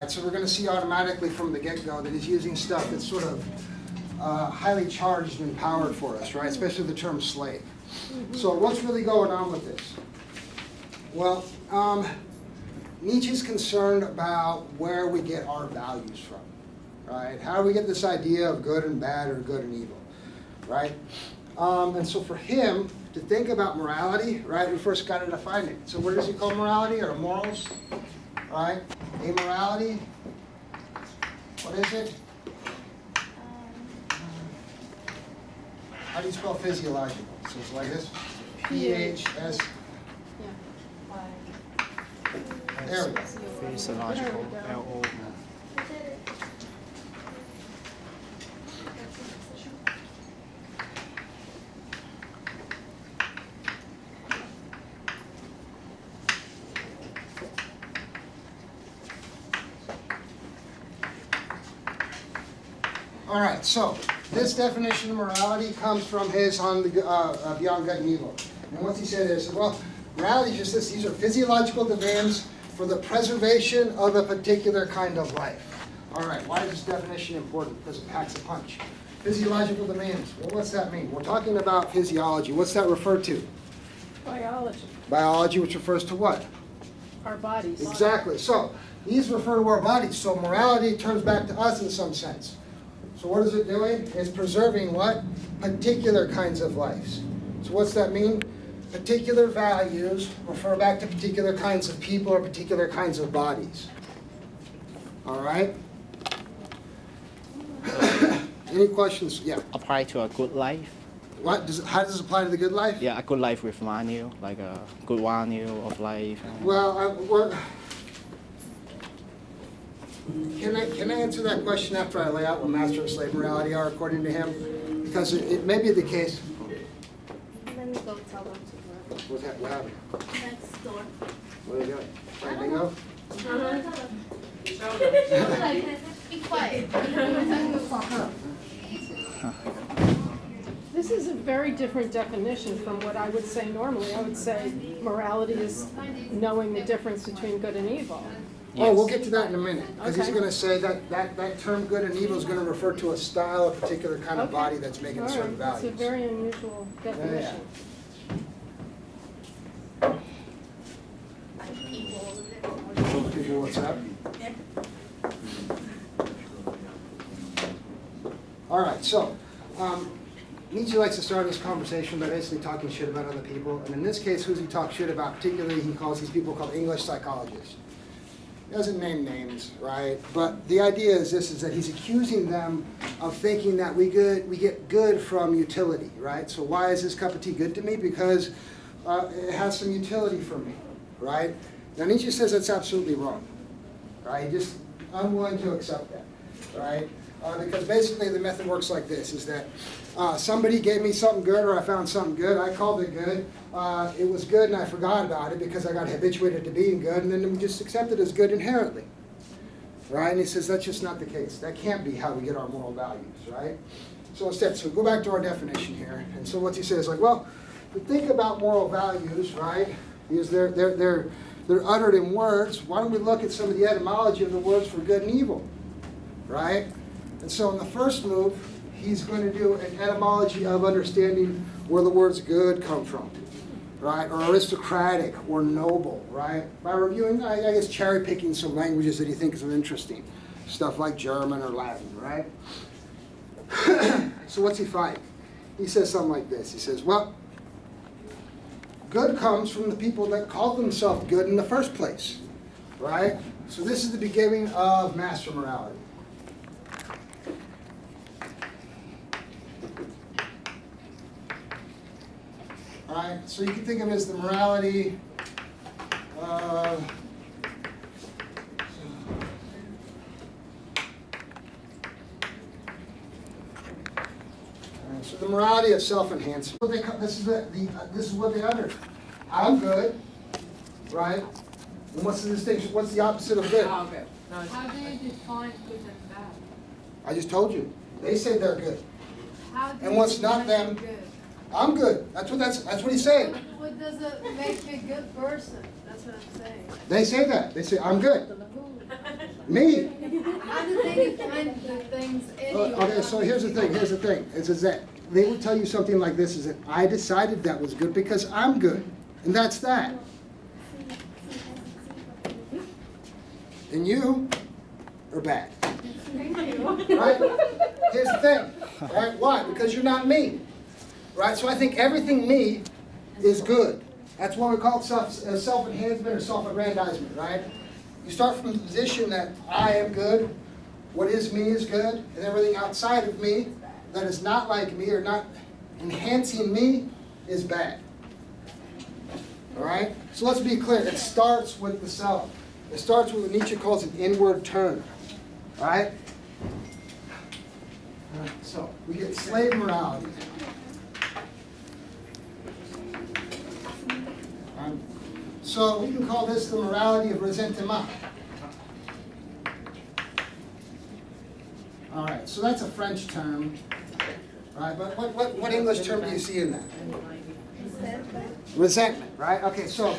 So we're going to see automatically from the get-go that he's using stuff that's sort of highly charged and powered for us, right? Especially the term slave. So what's really going on with this? Well, Nietzsche's concerned about where we get our values from, right? How do we get this idea of good and bad or good and evil, right? And so for him to think about morality, right, we first got to define it. So what does he call morality or morals, right? Amorality, what is it? How do you spell physiological? So it's like this, P-H-S. There we go. Physiological, L-O. All right, so this definition of morality comes from his on the Beyond Good and Evil. And what he said is, well, morality is just this, these are physiological demands for the preservation of a particular kind of life. All right, why is this definition important? Because it packs a punch. Physiological demands, well, what's that mean? We're talking about physiology. What's that refer to? Biology. Biology, which refers to what? Our bodies. Exactly. So these refer to our bodies. So morality turns back to us in some sense. So what is it doing? It's preserving what? Particular kinds of lives. So what's that mean? Particular values refer back to particular kinds of people or particular kinds of bodies. All right? Any questions? Yeah. Apply to a good life. What does how does this apply to the good life? Yeah, a good life with value, like a good value of life. Well, can I answer that question after I lay out what master and slave morality are according to him? Because it may be the case. Let me go tell them to work. What's that? What happened? Next door. What are they doing? Playing bingo? Be quiet. This is a very different definition from what I would say normally. I would say morality is knowing the difference between good and evil. Oh, we'll get to that in a minute. Because he's Okay. going to say that term good and evil is going to refer to a style, a particular kind of Okay. body that's making All certain right. It's a values. very unusual definition. People, what's up? All right, so Nietzsche likes to start this conversation by basically talking shit about other people. And in this case, who's he talk shit about? Particularly, he calls these people called English psychologists. He doesn't name names, right? But the idea is this, is that he's accusing them of thinking that we get good from utility, right? So why is this cup of tea good to me? Because it has some utility for me, right? Now Nietzsche says that's absolutely wrong, right? Just unwilling to accept that, right? Because basically the method works like this, is that somebody gave me something good or I found something good, I called it good, it was good and I forgot about it because I got habituated to being good, and then we just accept it as good inherently, right? And he says that's just not the case. That can't be how we get our moral values, right? So instead, so we go back to our definition here, and so what he says is like, well, to think about moral values, right, is they're uttered in words. Why don't we look at some of the etymology of the words for good and evil, right? And so in the first move, he's going to do an etymology of understanding where the words good come from, right? Or aristocratic or noble, right? By reviewing, I guess, cherry picking some languages that he thinks are interesting. Stuff like German or Latin, right? So what's he find? He says something like this. He says, well, good comes from the people that called themselves good in the first place, right? So this is the beginning of master morality. All right, so you can think of it as the morality of so the morality of self-enhancement. This is what they utter. I'm good, right? And what's the distinction? What's the opposite of good? How do you define good and bad? I just told you. They say they're good. How do And you what's not define them? good? I'm good. That's what he's saying. What does it make you a good person? That's what I'm saying. They say that. They say I'm good. Me. How do they define the things in you? Okay, so here's the thing, is that they would tell you something like this, is that I decided that was good because I'm good, and that's that. And you are bad. Right? Here's the thing, right? Why? Because you're not me. Right? So I think everything me is good. That's what we call self-enhancement or self-aggrandizement, right? You start from the position that I am good, what is me is good, and everything outside of me that is not like me or not enhancing me is bad. All right? So let's be clear. It starts with the self. It starts with what Nietzsche calls an inward turn. All right? So we get slave morality. So we can call this the morality of resentment. All right, so that's a French term. All right, but what English term do you see in that? Resentment, right? Okay, so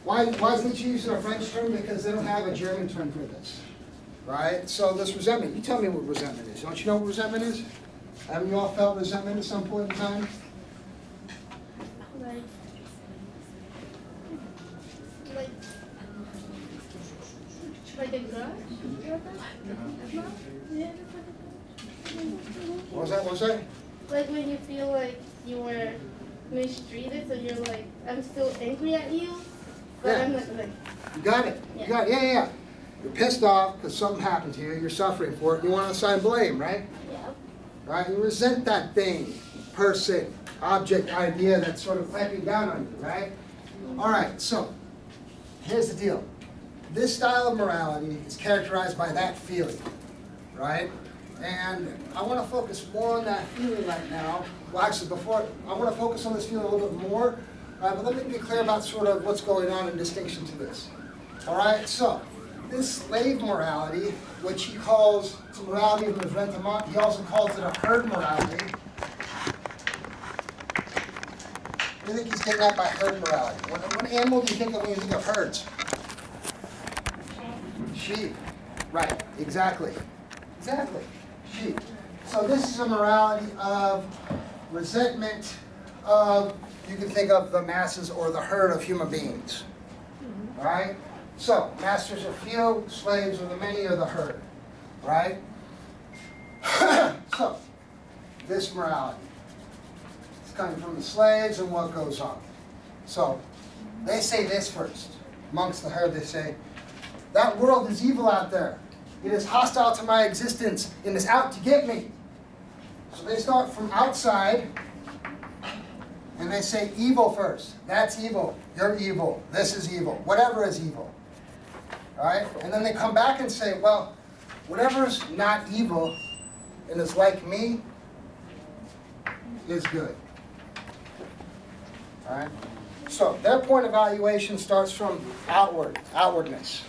why is Nietzsche using a French term? Because they don't have a German term for this, right? So this resentment, you tell me what resentment is. Don't you know what resentment is? Haven't you all felt resentment at some point in time? Like a grudge? What was that? Like when you feel like you were mistreated, so you're like, I'm still angry at you, but Yeah. I'm not like, You got it. You got it. Yeah. You're pissed off because something happened to you. You're suffering for it. You want to assign blame, right? yeah. Right? You resent that thing, person, object, idea that's sort of clamping down on you, right? All right, so here's the deal. This style of morality is characterized by that feeling, right? And I want to focus more on that feeling right now. Well, actually, before, I want to focus on this feeling a little bit more, but let me be clear about sort of what's going on in distinction to this. All right, so this slave morality, which he calls morality of resentment, he also calls it a herd morality. What do you think he's getting at by herd morality? What animal do you think of when you think of herds? Sheep. Right, exactly. Exactly. Sheep. So this is a morality of resentment of, you can think of the masses or the herd of human beings. Right? So, masters are few, slaves are the many or the herd. Right? So, this morality. It's coming from the slaves and what goes on. So, they say this first. Amongst the herd, they say, that world is evil out there. It is hostile to my existence and is out to get me. So they start from outside and they say evil first. That's evil. You're evil. This is evil. Whatever is evil. All right? And then they come back and say, well, whatever is not evil and is like me is good. All right? So their point of evaluation starts from outwardness.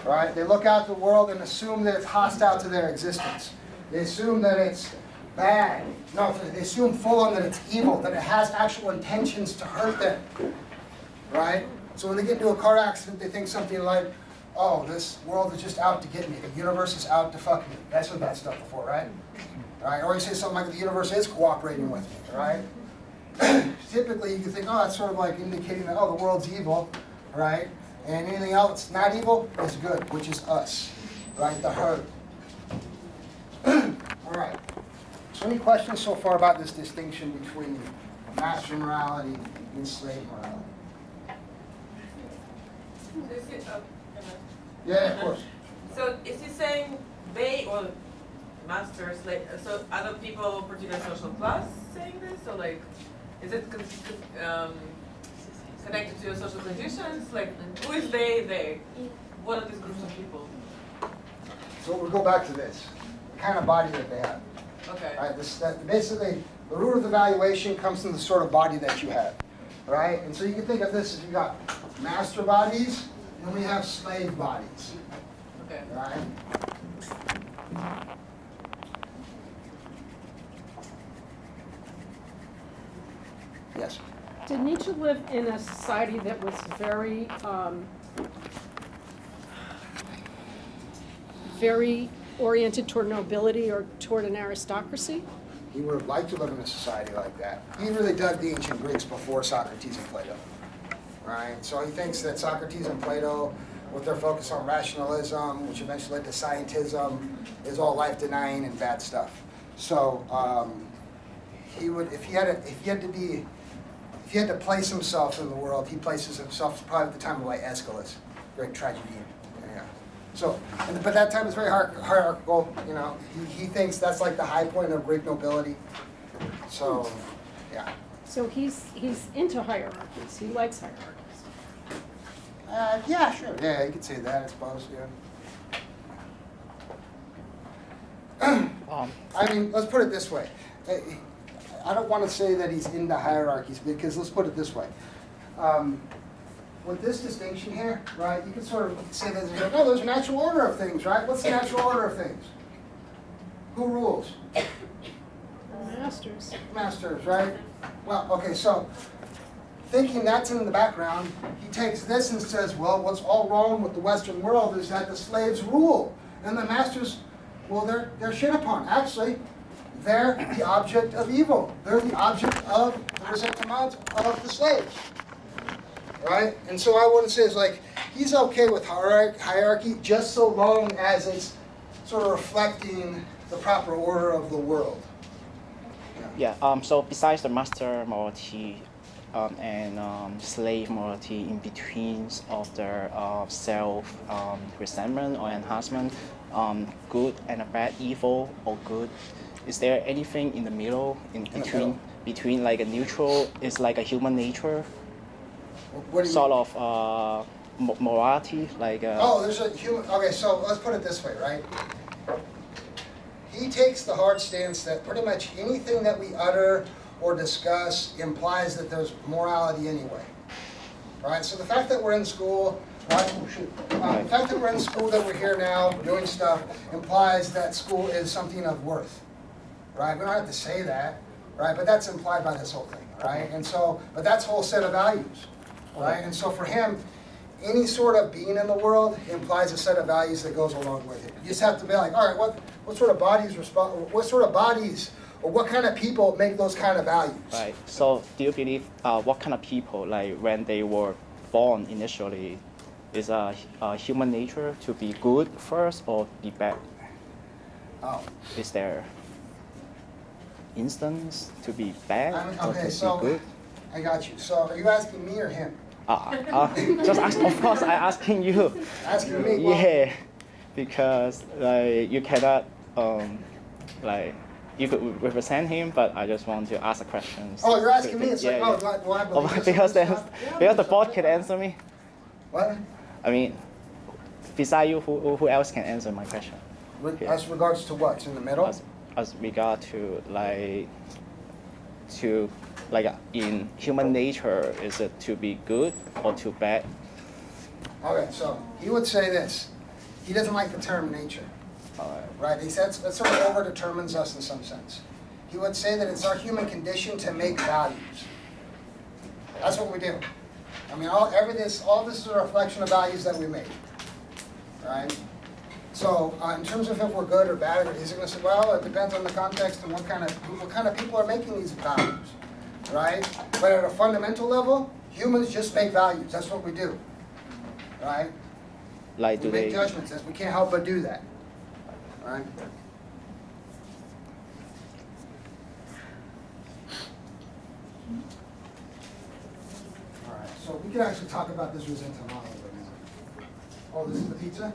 Right? They look out at the world and assume that it's hostile to their existence. They assume that it's bad. No, they assume full on that it's evil, that it has actual intentions to hurt them. Right? So when they get into a car accident, they think something like, oh, this world is just out to get me. The universe is out to fuck me. That's heard that stuff before, right? Right? Or you say something like the universe is cooperating with me, right? Typically, you can think, oh, that's sort of like indicating that, oh, the world's evil, right? And anything else not evil is good, which is us, right? The herd. All right. So any questions so far about this distinction between master morality and slave morality? Yeah, of course. So is he saying they or masters, like, so other people of particular social class saying this? Or like, is it connected to your social conditions? Like, who is they? What are these groups of people? So we'll go back to this. The kind of body that they have. Okay. Right? Basically, the root of the valuation comes from the sort of body that you have. Right? And so you can think of this as you got master bodies, and then we have slave bodies. Okay. Right? Yes. Did Nietzsche live in a society that was very very oriented toward nobility or toward an aristocracy? He would have liked to live in a society like that. He really dug the ancient Greeks before Socrates and Plato, right? So he thinks that Socrates and Plato, with their focus on rationalism, which eventually led to scientism, is all life-denying and bad stuff. So he would, if he had to place himself in the world, he places himself probably at the time of like Aeschylus, great tragedy. Yeah. So, but that time is very hierarchical. You know, he thinks that's like the high point of Greek nobility. So, yeah. So he's into hierarchies. He likes hierarchies. Yeah, sure. Yeah, you could say that, I suppose. Yeah. I mean, let's put it this way. I don't want to say that he's into hierarchies because let's put it this way. With this distinction here, right, you can sort of say that there's a natural order of things, right? What's the natural order of things? Who rules? Masters. Masters, right? Well, okay, so thinking that's in the background, he takes this and says, well, what's all wrong with the Western world is that the slaves rule. And the masters, well, they're shit upon. Actually, they're the object of evil. They're the object of the resentment of the slaves. Right? And so I want to say is like, he's okay with hierarchy just so long as it's sort of reflecting the proper order of the world. Yeah. So besides the master morality and slave morality in between of their self resentment or enhancement, good and a bad, evil or good, is there anything in the middle, between like a neutral, is like a human nature? What do you sort mean? of morality, like. Oh, there's a human. Okay, so let's put it this way, right? He takes the hard stance that pretty much anything that we utter or discuss implies that there's morality anyway, right? So the fact that we're in school, right? The fact that we're in school, that we're here now, doing stuff, implies that school is something of worth, right? We don't have to say that, right? But that's implied by this whole thing, right? And so, but that's a whole set of values. Right? And so for him, any sort of being in the world implies a set of values that goes along with it. You just have to be like, all right, what sort of bodies or what kind of people make those kind of values? Right. So do you believe what kind of people, like when they were born initially, is a human nature to be good first or be bad? Oh. Is there instance to be bad or to be good? I got you. So are you asking me or him? Just of course I'm asking you. Asking me? Well, Yeah, because like you cannot you could represent him, but I just want to ask a question. Oh, you're asking me? It's like, oh, do I believe this because sort of stuff? because the board can answer me. What? I mean, beside you, who else can answer my question? As regards to what? It's in the middle? As regard to in human nature, is it to be good or to bad? Okay, so he would say this. He doesn't like the term nature. Right? He says that sort of over-determines us in some sense. He would say that it's our human condition to make values. That's what we do. I mean, all this is a reflection of values that we make. Right? So in terms of if we're good or bad, he's going to say, well, it depends on the context and what kind of people are making these values. Right? But at a fundamental level, humans just make values. That's what we do. Right? Like We make judgments. We can't help but do that. Right? All right. So we can actually talk about this resentment a little bit more. Oh, this is the pizza?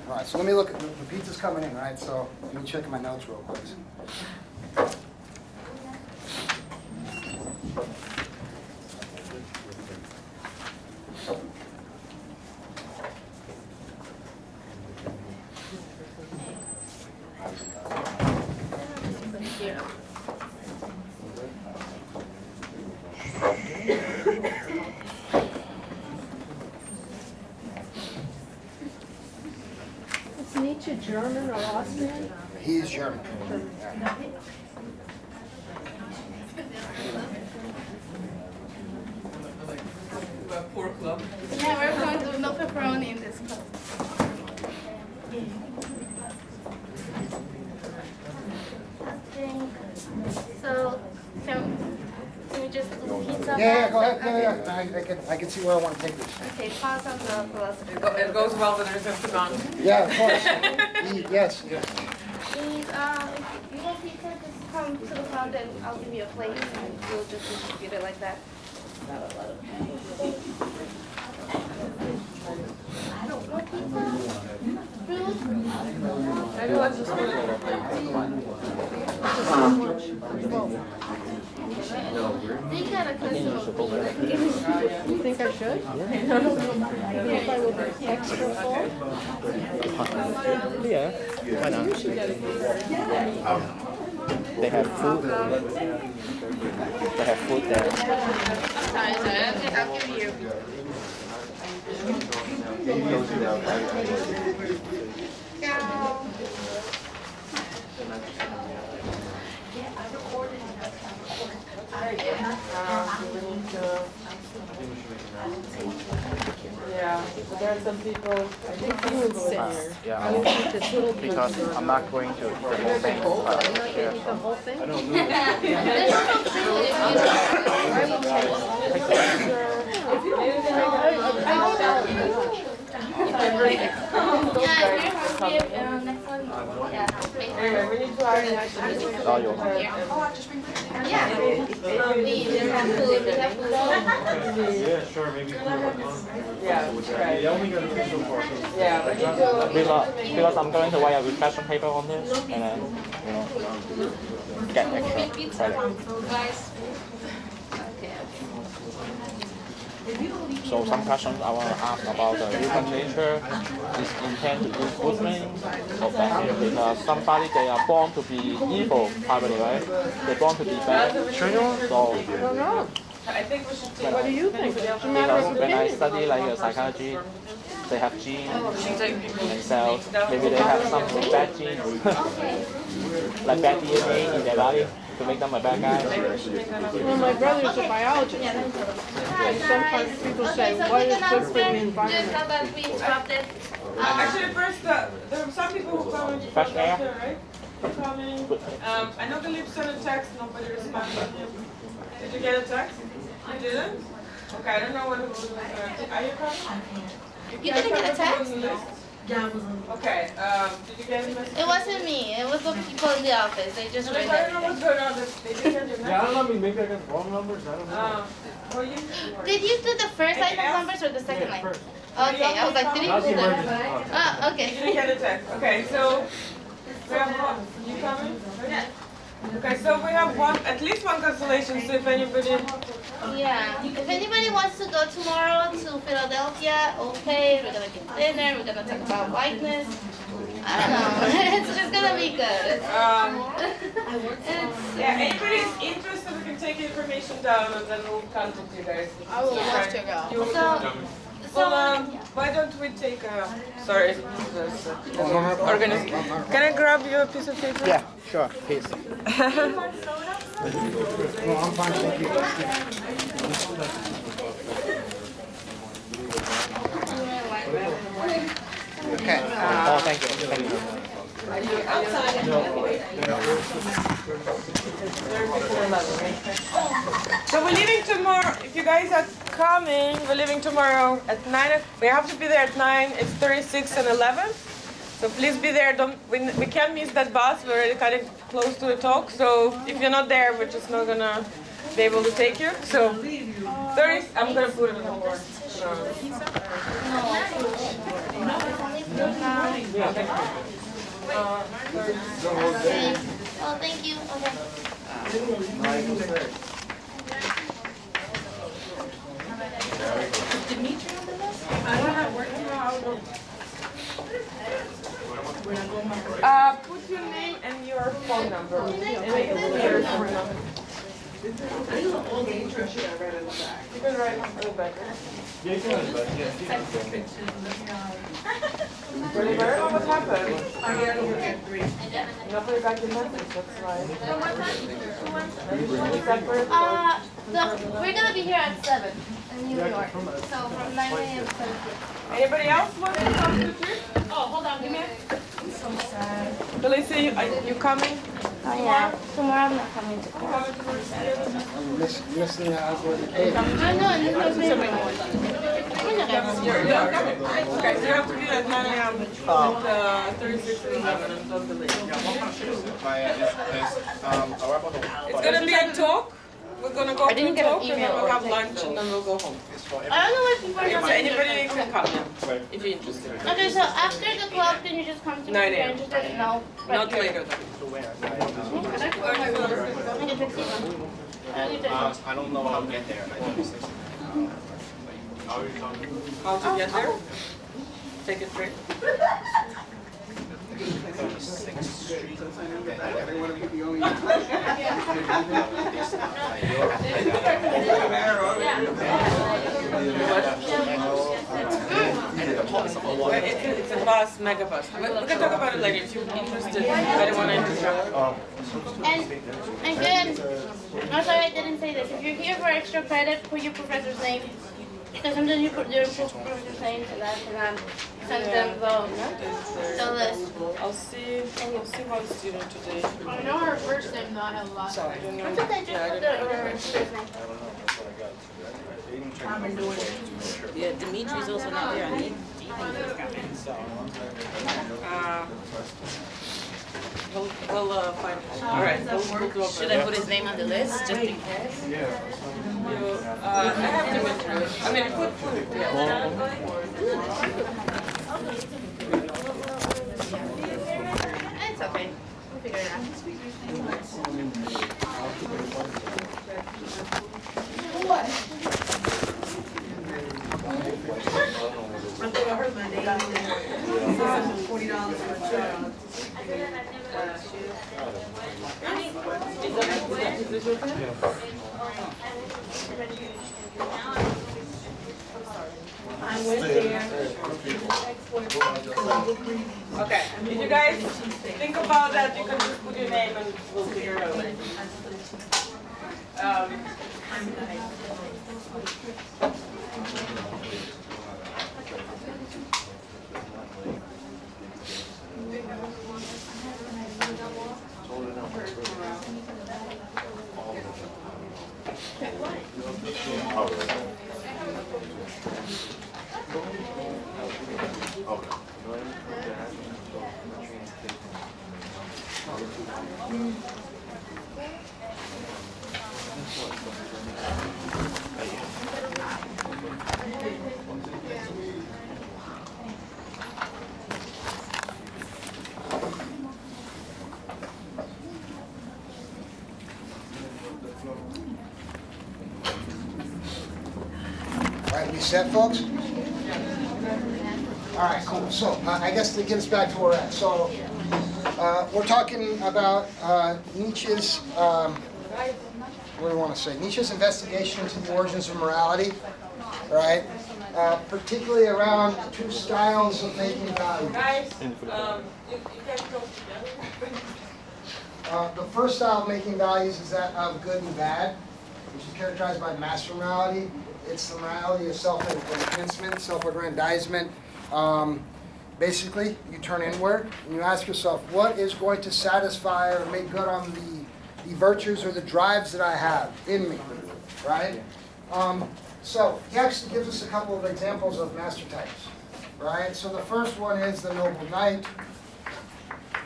All right, so let me look at the pizza's coming in, right? So let me check my notes real quick. Is Nietzsche German or Austrian? He's German. yeah, go ahead. Yeah. I can see where I want to take this. Okay, pause on the philosophy. It goes well with the reception. Yeah, of course. Yes. And, if you want pizza, just come to the front and I'll give you a plate and we'll just distribute it like that. Maybe let's just put it in a plate. They got a customer. You think I should? Even if I will be extra full? Yeah, why not? They have food. They have food there. Sorry, okay, I'll give you. Yeah, but there are some people, I think You would sit here. Yeah, I would eat this little piece. because I'm not going to eat the whole thing. You're not gonna eat the whole thing? There's no food if you Yeah, next one. Yeah. anyway, we need to add Oh, you Yeah. We have food. Yeah, sure, maybe. Yeah, right. Yeah, only got so far. Yeah, we need to. because I'm going to write a reflection paper on this and then, get extra credit. So some questions I want to ask about the human nature is intent to do good things or bad things, because somebody they are born to be evil, probably, right? They're born to be bad. So I don't know. I think we should take. What do you think? It's a matter because of when I opinion. study like psychology, they have genes and cells. Maybe they have some bad genes, like bad DNA in their body to make them a bad guy. Well, my brother's a biologist. And sometimes people say, what is good for the Just environment? not that we interrupted. Actually, first, there are some people who commented Fresh air. after, right? Coming. I know Philippe sent a text, nobody responded. Did you get a text? You didn't? Okay, I don't know what it was. Are you coming? You didn't get a text? Okay, did you get a message? It wasn't me. It was the people in the office. They just I read don't know it. what's going on. They didn't get your Yeah, I message. don't know, I mean, maybe I got the wrong numbers, I don't know. Well, you. Did you do the first line of numbers or the second line? Okay, I was like, did you That's do the the? emergency. Ah, You okay. didn't get a text. Okay, so we have one. You coming? Okay, so we have at least one cancellation. So if anybody. Yeah. If anybody wants to go tomorrow to Philadelphia, okay. We're gonna get dinner. We're gonna talk about whiteness. I don't know. It's just gonna be good. Yeah, anybody is interested, we can take information down and then we'll contact you guys. I would love to go. You will So, well, why don't we take a, sorry, organize. Can I grab you a piece of paper? Yeah, sure, please. No, I'm fine, thank you. Okay. Oh, thank you. Thank you. So we're leaving tomorrow, if you guys are coming, we're leaving tomorrow at 9, we have to be there at 9, it's 36 and 11. So please be there, we can't miss that bus, we're already kind of close to the talk, so if you're not there, we're just not gonna be able to take you. So 30, I'm gonna put it in the board. okay. Oh, thank you. Okay. Put your name and your phone number. And make it clear. You can write on the back. Yeah, you can, but yeah. Really, I don't know what happened. Nobody got your message, that's why. Separate. We're gonna be here at 7 in New York. So from 9 a.m. to 7 p.m. Anybody else want to come to the trip? Oh, hold on, give me. Felicia, you coming? Oh yeah, tomorrow I'm not coming to class. I'm listening out for the cave. I know, and this was me. Okay, so you have to be at 9 a.m. with 36 and 11 and don't delay. It's gonna be a talk. We're gonna go to a talk and then we'll have lunch and then we'll go home. I don't know what people are So doing. anybody can come if you're interested. Okay, so after the club, can you just come to me 9 if you're a.m. interested? No. right Not here. later though. Let me get the key. I'll get the key. I don't know how to get there. How to get there? Take a train. It's a bus, mega bus. We can talk about it later if you're interested. I don't want to interrupt. And good. I'm sorry I didn't say this. If you're here for extra credit, put your professor's name. Because sometimes you put your professor's name and that and send them the list. I'll see one student today. I know her first name, though, I have a lot. Sorry, I don't know. I thought they just put the name. Yeah, Dimitri's also not there. I need We'll find. All right, we'll do it. Should I put his name on the list just in case? I have Dimitri. I mean, put. It's okay. We'll figure it out. Okay, if you guys think about that, you can just put your name and we'll figure it out. All right, we set, folks? All right, cool. So I guess to get us back to where we're at. So we're talking about Nietzsche's, what do I want to say? Nietzsche's investigation into the origins of morality, right? Particularly around two styles of making value. Guys, you can go together. The first style of making values is that of good and bad, which is characterized by master morality. It's the morality of self-enhancement, self-aggrandizement. Basically, you turn inward and you ask yourself, what is going to satisfy or make good on the virtues or the drives that I have in me, right? So he actually gives us a couple of examples of master types, right? So the first one is the noble knight,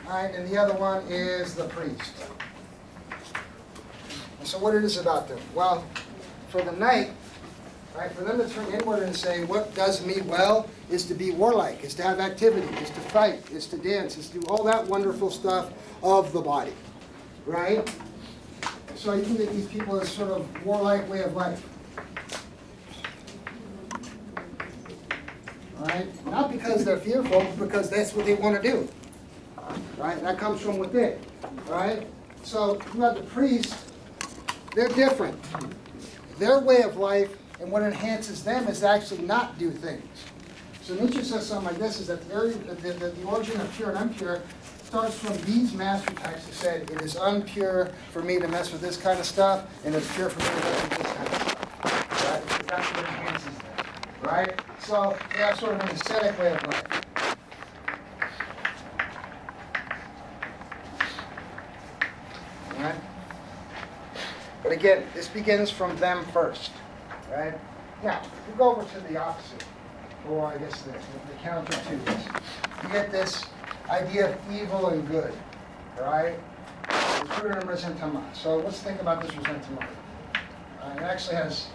right? And the other one is the priest. And so what it is about them? Well, for the knight, right, for them to turn inward and say, what does me well is to be warlike, is to have activity, is to fight, is to dance, is to do all that wonderful stuff of the body, right? So you can think these people as sort of warlike way of life. Right? Not because they're fearful, but because that's what they want to do. Right? That comes from within. Right? So you have the priest, they're different. Their way of life and what enhances them is to actually not do things. So Nietzsche says something like this, is that the origin of pure and impure starts from these master types who said, it is unpure for me to mess with this kind of stuff, and it's pure for me to mess with this kind of stuff. Right? Because that's what enhances them. Right? So they have sort of an ascetic way of life. But again, this begins from them first, right? Now, if we go over to the opposite, or I guess the counter to this, you get this idea of evil and good, right? Recruiter and resentment. So let's think about this resentment. It actually has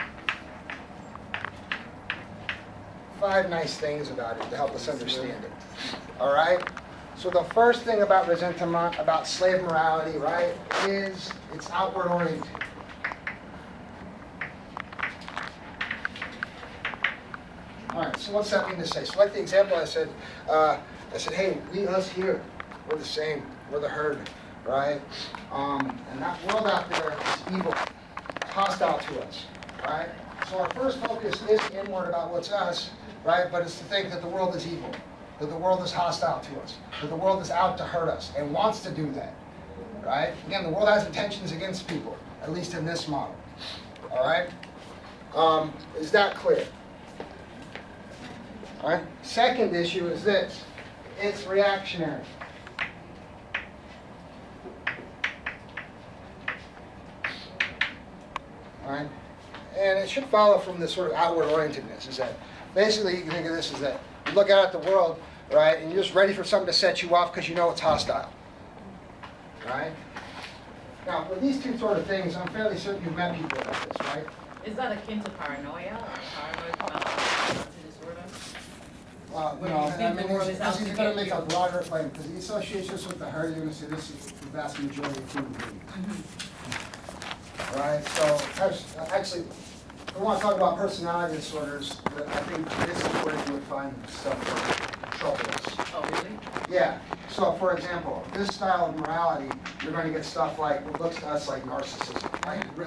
5 nice things about it to help us understand it. All right? So the first thing about resentment, about slave morality, right, is it's outward oriented. All right, so what's that mean to say? So like the example I said, hey, we, us here, we're the same. We're the herd, right? And that world out there is evil. It's hostile to us, right? So our first focus is inward about what's us, right? But it's to think that the world is evil, that the world is hostile to us, that the world is out to hurt us and wants to do that, right? Again, the world has intentions against people, at least in this model, all right? Is that clear? All right. Second issue is this. It's reactionary. All right. And it should follow from this sort of outward orientedness. Is that basically you can think of this as that you look out at the world, right, and you're just ready for something to set you off because you know it's hostile. Right. Now, with these two sort of things, I'm fairly certain you've met people like this, right? Is that akin to paranoia or paranoid personality disorder? No, I mean, he's going to make a broader claim because he associates this with the herd. You're going to say this is the vast majority of human beings. Right? So, actually, if we want to talk about personality disorders, I think this is where you would find stuff that trouble us. Oh, really? Yeah. So, for example, this style of morality, you're going to get stuff like what looks to us like narcissism,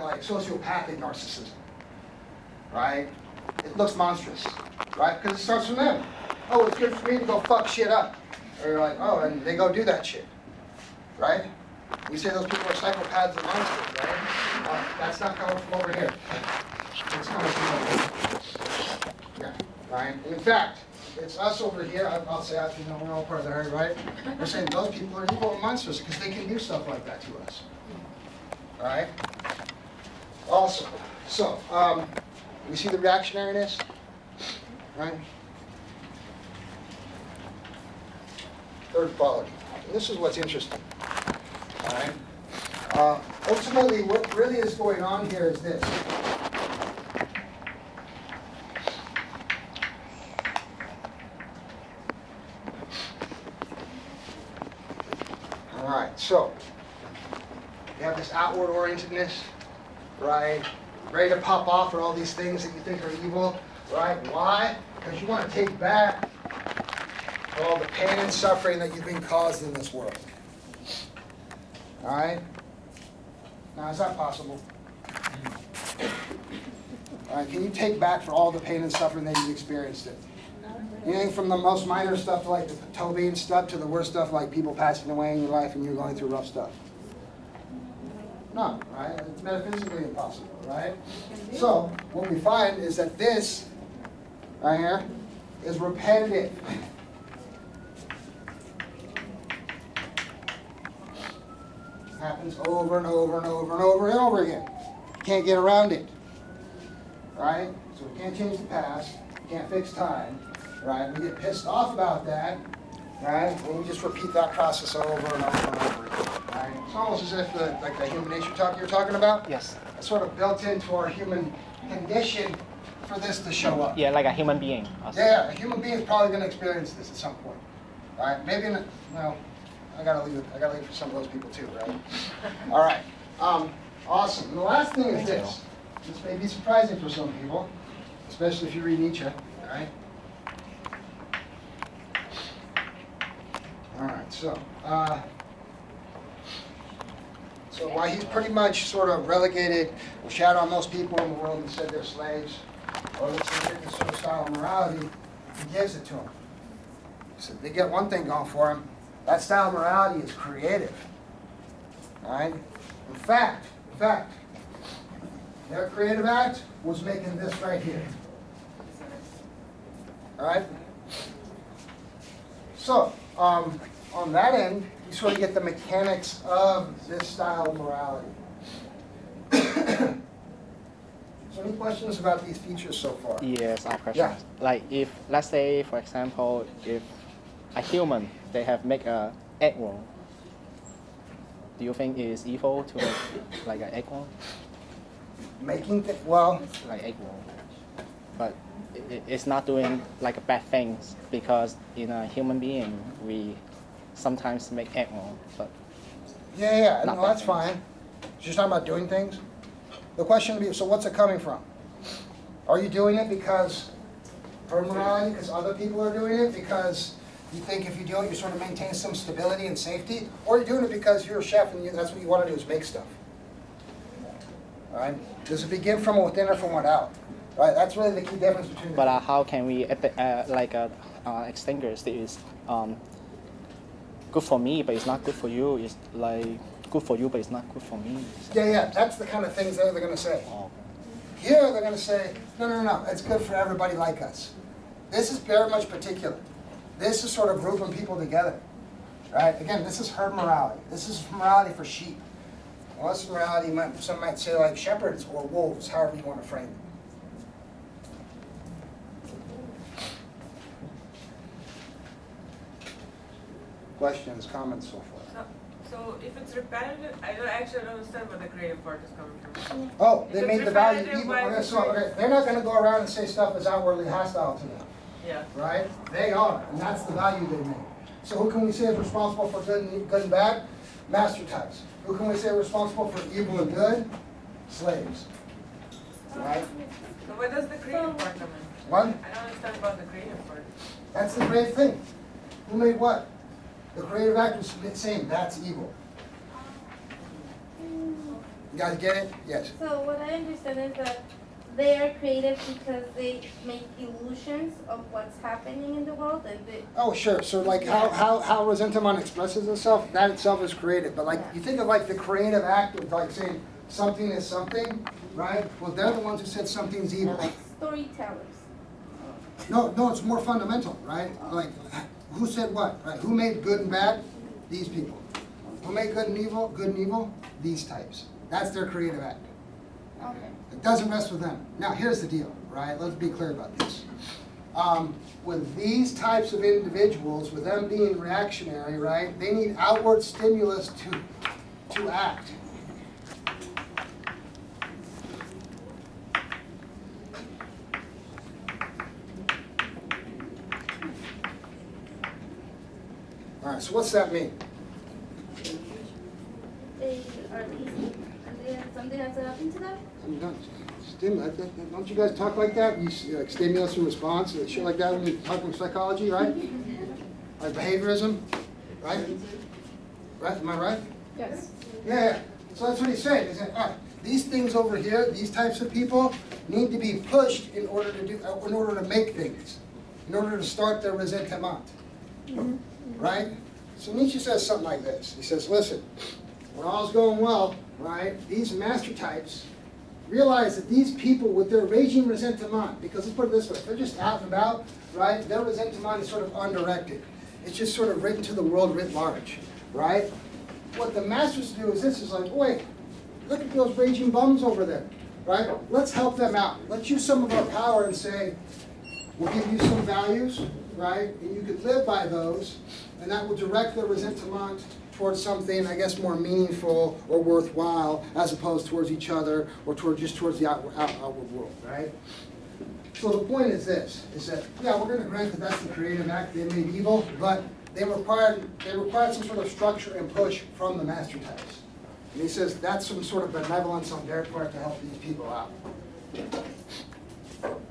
like sociopathic narcissism. Right? It looks monstrous, right? Because it starts from them. Oh, it's good for me to go fuck shit up. Or you're like, oh, and they go do that shit, right? We say those people are psychopaths and monsters, right? That's not coming from over here. It's coming from over here. Yeah, right? And in fact, it's us over here. I'll say, we're all part of the herd, right? We're saying those people are evil and monsters because they can do stuff like that to us. All right? Awesome. So, we see the reactionariness, right? Third quality. And this is what's interesting. All right. Ultimately, what really is going on here is this. All right. So you have this outward orientedness, right? Ready to pop off for all these things that you think are evil, right? Why? Because you want to take back all the pain and suffering that you've been caused in this world. All right? Now, is that possible? All right, can you take back for all the pain and suffering that you've experienced it? Anything from the most minor stuff like the toe being stubbed to the worst stuff like people passing away in your life and you're going through rough stuff? No, right? It's metaphysically impossible, right? So, what we find is that this, right here, is repetitive. Happens over and over and over and over and over again. Can't get around it, right? So we can't change the past, we can't fix time, right? We get pissed off about that, right? And we just repeat that process over and over and over again, right? It's almost as if like the human nature talk you're talking about. Yes. It's sort of built into our human condition for this to show up. Yeah, like a human being. Also. Yeah, a human being is probably going to experience this at some point, right? Maybe I gotta leave it for some of those people too, right? All right. Awesome. And the last thing is this. This may be surprising for some people, especially if you read Nietzsche, all right? All right, so while he's pretty much sort of relegated or shat on most people in the world and said they're slaves, or let's say this sort of style of morality, he gives it to them. He said they get one thing going for them. That style of morality is creative. All right? In fact, their creative act was making this right here. All right? So, on that end, you sort of get the mechanics of this style of morality. So any questions about these features so far? Yes, I have questions. Yeah. Like if, let's say, for example, if a human, they have make a egg roll, do you think it is evil to make like an egg roll? Making, well, Like egg roll. But it's not doing like bad things because in a human being, we sometimes make egg roll, but yeah, Not no, bad that's things. fine. She's talking about doing things. The question would be, so what's it coming from? Are you doing it because her morality, because other people are doing it, because you think if you do it, you sort of maintain some stability and safety, or are you doing it because you're a chef and that's what you want to do is make stuff? All right? Does it begin from within or from without? Right? That's really the key difference between the but two. how can we extinguish this? Good for me, but it's not good for you. It's like good for you, but it's not good for me. So, Yeah, that's the kind of things that they're going to say. oh, Here, they're going to say, no, it's good for everybody like us. This is very much particular. This is sort of grouping people together, right? Again, this is herd morality. This is morality for sheep. Well, this morality, some might say like shepherds or wolves, however you want to frame it. Questions, comments so far? So if it's repetitive, I don't understand where the creative part is coming from. Oh, they If it's made the value repetitive, evil. why Okay, is it so great? they're not going to go around and say stuff is outwardly hostile to them. Yeah. Right? They are, and that's the value they make. So who can we say is responsible for good and bad? Master types. Who can we say are responsible for evil and good? Slaves. Right? So where does the creative part come in? What? I don't understand about the creative part. That's the great thing. Who made what? The creative act was saying that's evil. You guys get it? Yes. So what I understand is that they are creative because they make illusions of what's happening in the world, and they, Oh, sure. So like how resentment expresses itself, that itself is creative. But like you think of like the creative act of like saying something is something, right? Well, they're the ones who said something's they're evil. like storytellers. No, it's more fundamental, right? Like who said what, right? Who made good and bad? These people. Who made good and evil? These types. That's their creative act. Okay. It doesn't rest with them. Now, here's the deal, right? Let's be clear about this. With these types of individuals, with them being reactionary, right, they need outward stimulus to act. All right, so what's that mean? They are lazy, and they have something that's happened to them. Don't you guys talk like that? Like stimulus and response and shit like that when you talk in psychology, right? Like behaviorism, right? Right? Am I right? Yes. Yeah. So that's what he's saying. He's saying, all right, these things over here, these types of people, need to be pushed in order to make things, in order to start their resentment, right? So Nietzsche says something like this. He says, listen, when all's going well, right? These master types realize that these people with their raging resentment, because let's put it this way, if they're just out and about, right? Their resentment is sort of undirected. It's just sort of written to the world writ large, right? What the masters do is this, is like, wait, look at those raging bums over there, right? Let's help them out. Let's use some of our power and say, we'll give you some values, right? And you can live by those, and that will direct their resentment towards something, I guess, more meaningful or worthwhile, as opposed towards each other or towards the outward world, right? So the point is this, is that, yeah, we're going to grant that that's the creative act, they made evil, but they required some sort of structure and push from the master types. And he says that's some sort of benevolence on their part to help these people out.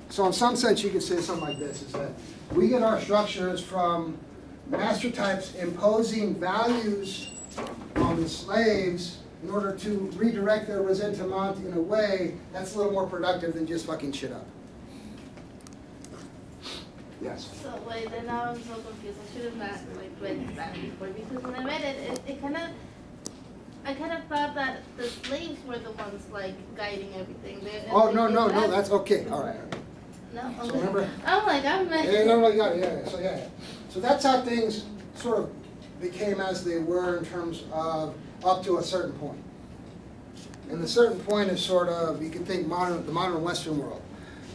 So in some sense, you could say something like this, is that we get our structures from master types imposing values on the slaves in order to redirect their resentment in a way that's a little more productive than just fucking shit up. Yes? So wait, then now I'm so confused. I should have not read that before, because when I read it, I kind of thought that the slaves were the ones guiding everything. Oh, no, that's okay, all right. No, So okay. remember- I'm like, I'm not. Yeah, no, you got it, yeah. So that's how things sort of became as they were in terms of up to a certain point. And the certain point is sort of, you can think the modern Western world.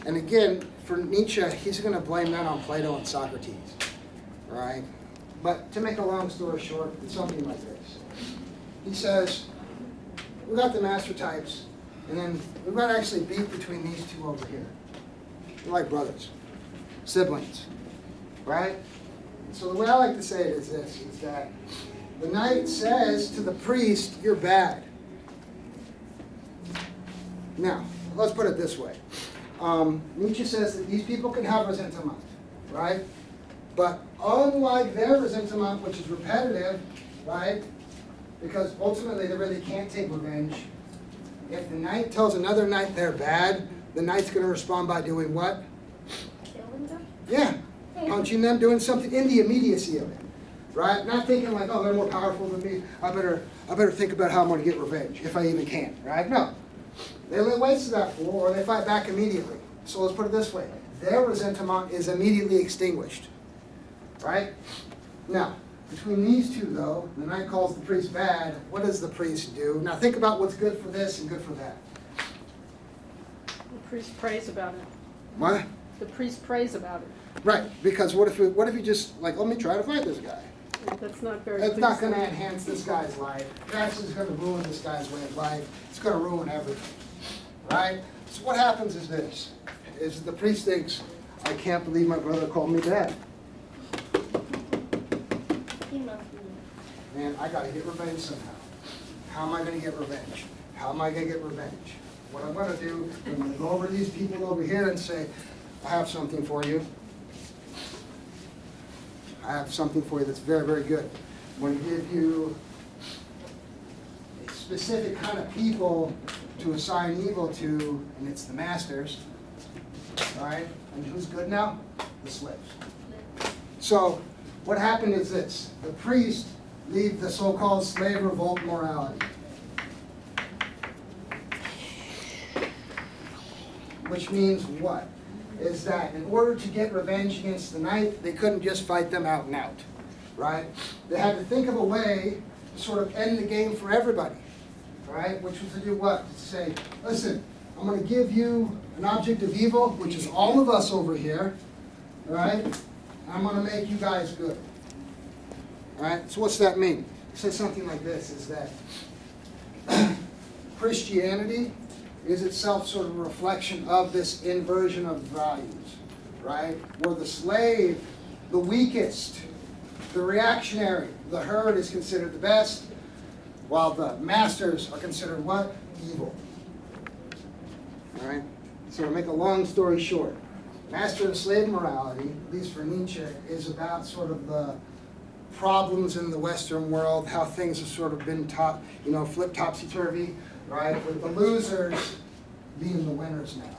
And again, for Nietzsche, he's going to blame that on Plato and Socrates, right? But to make a long story short, it's something like this. He says, we got the master types, and then we've got actually beef between these two over here. They're like brothers, siblings, right? So the way I like to say it is this, is that the knight says to the priest, you're bad. Now, let's put it this way. Nietzsche says that these people can have resentment, right? But unlike their resentment, which is repetitive, right? Because ultimately they really can't take revenge. If the knight tells another knight they're bad, the knight's going to respond by doing what? Killing them? Yeah, punching them, doing something in the immediacy of it, right? Not thinking like, oh, they're more powerful than me. I better think about how I'm going to get revenge, if I even can, right? No. They lay waste to that fool, or they fight back immediately. So let's put it this way. Their resentment is immediately extinguished, right? Now, between these two, though, the knight calls the priest bad. What does the priest do? Now think about what's good for this and good for that. The priest prays about it. What? The priest prays about it. Right, because what if you just, like, let me try to fight this guy? That's not very. It's not going to enhance this guy's life. It's actually going to ruin this guy's way of life. It's going to ruin everything, right? So what happens is this, is the priest thinks, I can't believe my brother called me bad. He must be. Man, I got to get revenge somehow. How am I going to get revenge? How am I going to get revenge? What I'm going to do, I'm going to go over to these people over here and say, I have something for you. I have something for you that's very, very good. I'm going to give you a specific kind of people to assign evil to, and it's the masters. All right? And who's good now? The slaves. So what happened is this. The priest lead the so-called slave revolt morality. Which means what? Is that in order to get revenge against the knight, they couldn't just fight them out and out, right? They had to think of a way to sort of end the game for everybody, right? Which was to do what? To say, listen, I'm going to give you an object of evil, which is all of us over here, all right? And I'm going to make you guys good, all right? So what's that mean? It says something like this, is that Christianity is itself sort of a reflection of this inversion of values, right? Where the slave, the weakest, the reactionary, the herd is considered the best, while the masters are considered what? Evil. All right? So to make a long story short, master and slave morality, at least for Nietzsche, is about sort of the problems in the Western world, how things have sort of been flipped topsy-turvy, right? With the losers being the winners now.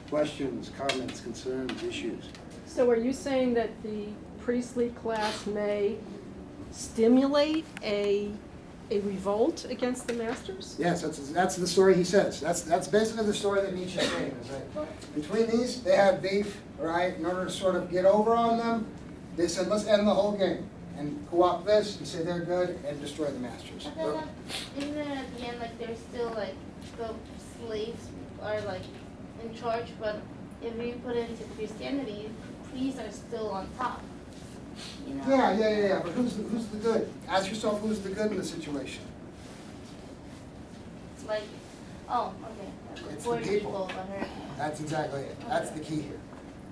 Questions, comments, concerns, issues? So are you saying that the priestly class may stimulate a revolt against the masters? Yes, that's the story he says. That's basically the story that Nietzsche's saying. Is that between these, they had beef, right? In order to sort of get over on them, they said, let's end the whole game and co-opt this and say they're good and destroy the masters. But then, isn't it at the end like there's still like the slaves are like in charge, but if you put it into Christianity, priests are still on top. You know? Yeah. But who's the good? Ask yourself who's the good in the situation. It's like, oh, okay. It's Poor the people. but her. That's exactly it. That's the key here,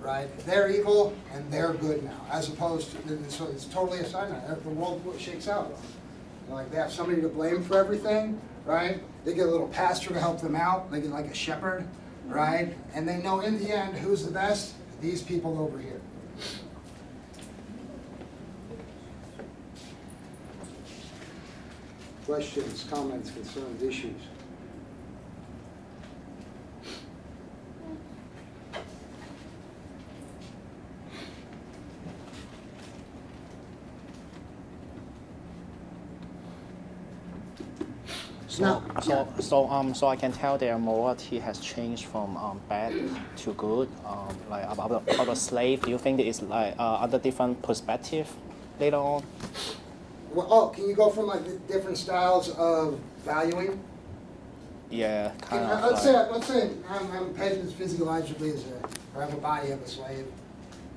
right? They're evil and they're good now, as opposed to, so it's totally a sign that the world shakes out. Like they have somebody to blame for everything, right? They get a little pastor to help them out. They get like a shepherd, right? And they know in the end who's the best? These people over here. Questions, comments, concerns, issues? So I can tell their morality has changed from bad to good. Like about the slave, do you think there is like other different perspective later on? Well, oh, can you go from like the different styles of valuing? Yeah, kind of. Let's say I'm pegged physiologically as or have a body of a slave.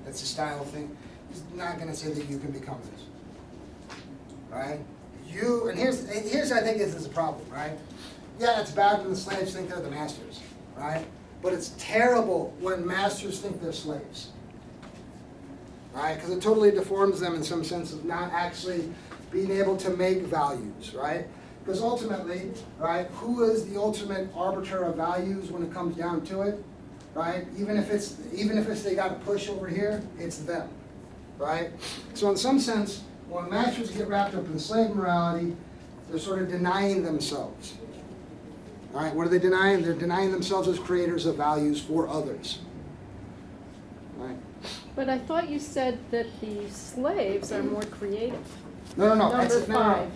That's a style thing. He's not going to say that you can become this, right? And here's I think this is a problem, right? Yeah, it's bad when the slaves think they're the masters, right? But it's terrible when masters think they're slaves, right? Because it totally deforms them in some sense of not actually being able to make values, right? Because ultimately, right, who is the ultimate arbiter of values when it comes down to it, right? Even if it's they got to push over here, it's them, right? So in some sense, when masters get wrapped up in slave morality, they're sort of denying themselves. All right, what are they denying? They're denying themselves as creators of values for others. Right? But I thought you said that the slaves are more creative. No. Number No. 5.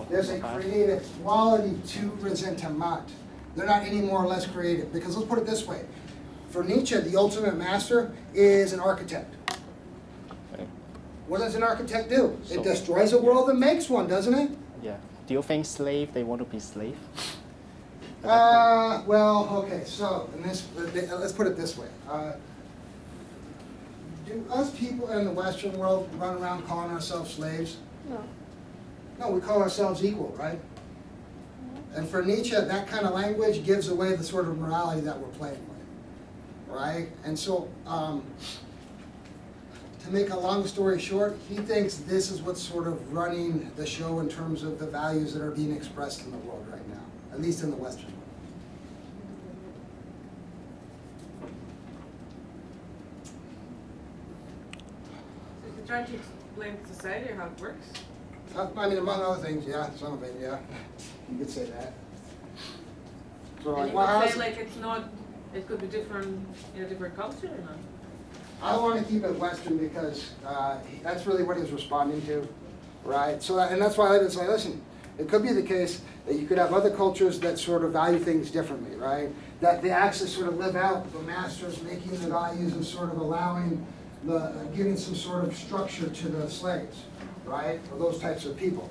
There's a creative quality to resentment. They're not any more or less creative. Because let's put it this way. For Nietzsche, the ultimate master is an architect. What does an architect do? It destroys a world and makes one, doesn't it? Yeah. Do you think they want to be slave? Well, okay, so let's put it this way. Do us people in the Western world run around calling ourselves slaves? No. No, we call ourselves equal, right? And for Nietzsche, that kind of language gives away the sort of morality that we're playing with, right? And so, to make a long story short, he thinks this is what's sort of running the show in terms of the values that are being expressed in the world right now, at least in the Western world. So you're trying to explain to society how it works? I mean, among other things, yeah, some of it, yeah. You could say that. So, And like, you well, would say like it's not, it could be different in a different culture or not? I want to keep it Western because that's really what he's responding to, right? So, and that's why I would say, listen, it could be the case that you could have other cultures that sort of value things differently, right? That they actually sort of live out the masters making the values and sort of allowing giving some sort of structure to the slaves, right? Or those types of people.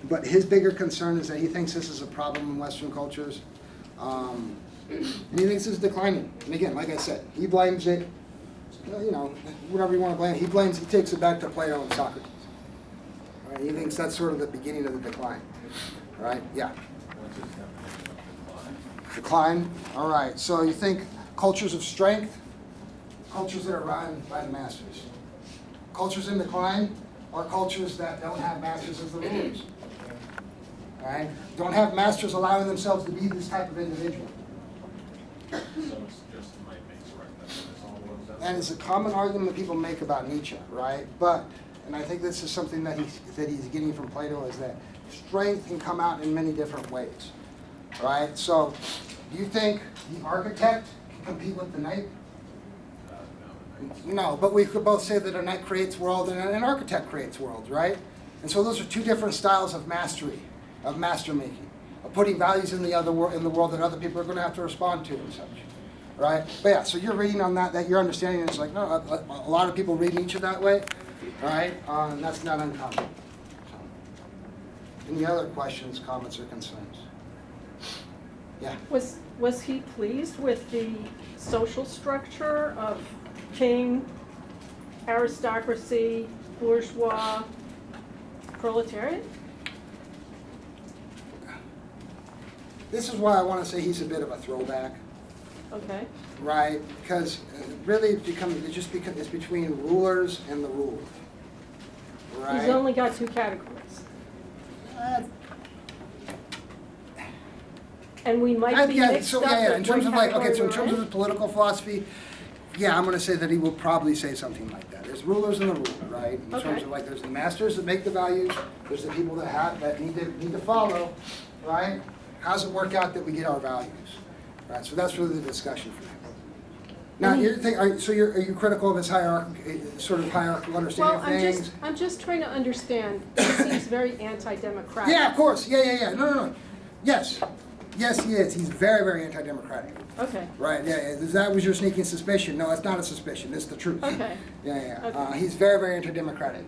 But his bigger concern is that he thinks this is a problem in Western cultures. And he thinks it's declining. And again, like I said, he blames it, whatever you want to blame it. He takes it back to Plato and Socrates. Right? He thinks that's sort of the beginning of the decline. Right? Yeah. Decline. All right. So you think cultures of strength, cultures that are run by the masters. Cultures in decline are cultures that don't have masters as the rulers. Right? Don't have masters allowing themselves to be this type of individual. And it's a common argument people make about Nietzsche, right? And I think this is something that he's getting from Plato, is that strength can come out in many different ways, right? So, do you think the architect can compete with the knight? No, but we could both say that a knight creates world and an architect creates worlds, right? And so those are two different styles of mastery, of master making, of putting values in the world that other people are going to have to respond to and such. Right? But yeah, so you're reading on that your understanding is like, no, a lot of people read Nietzsche that way, right? And that's not uncommon. So, any other questions, comments, or concerns? Yeah. Was he pleased with the social structure of king, aristocracy, bourgeois, proletariat? This is why I want to say he's a bit of a throwback. Okay. Right, because really it's between rulers and the ruled. Right. He's only got 2 categories. And we might be mixed up in terms of like, okay, so in category terms of we're his political philosophy, yeah, I'm going to say that he will probably say something like that. There's rulers and the ruled, right? In terms of like, there's the masters that make the values, there's the people that need to follow, right? How does it work out that we get our values? Right, so that's really the discussion for him. Now, are you critical of his hierarchical understanding of things? I'm just trying to understand. He seems very anti-democratic. Yeah, of course. Yeah. No. Yes. Yes, he is. He's very, very anti-democratic. Okay, Right, yeah, that was your sneaking suspicion. No, it's not a suspicion, it's the truth. okay. Yeah. Okay. He's very, very anti-democratic.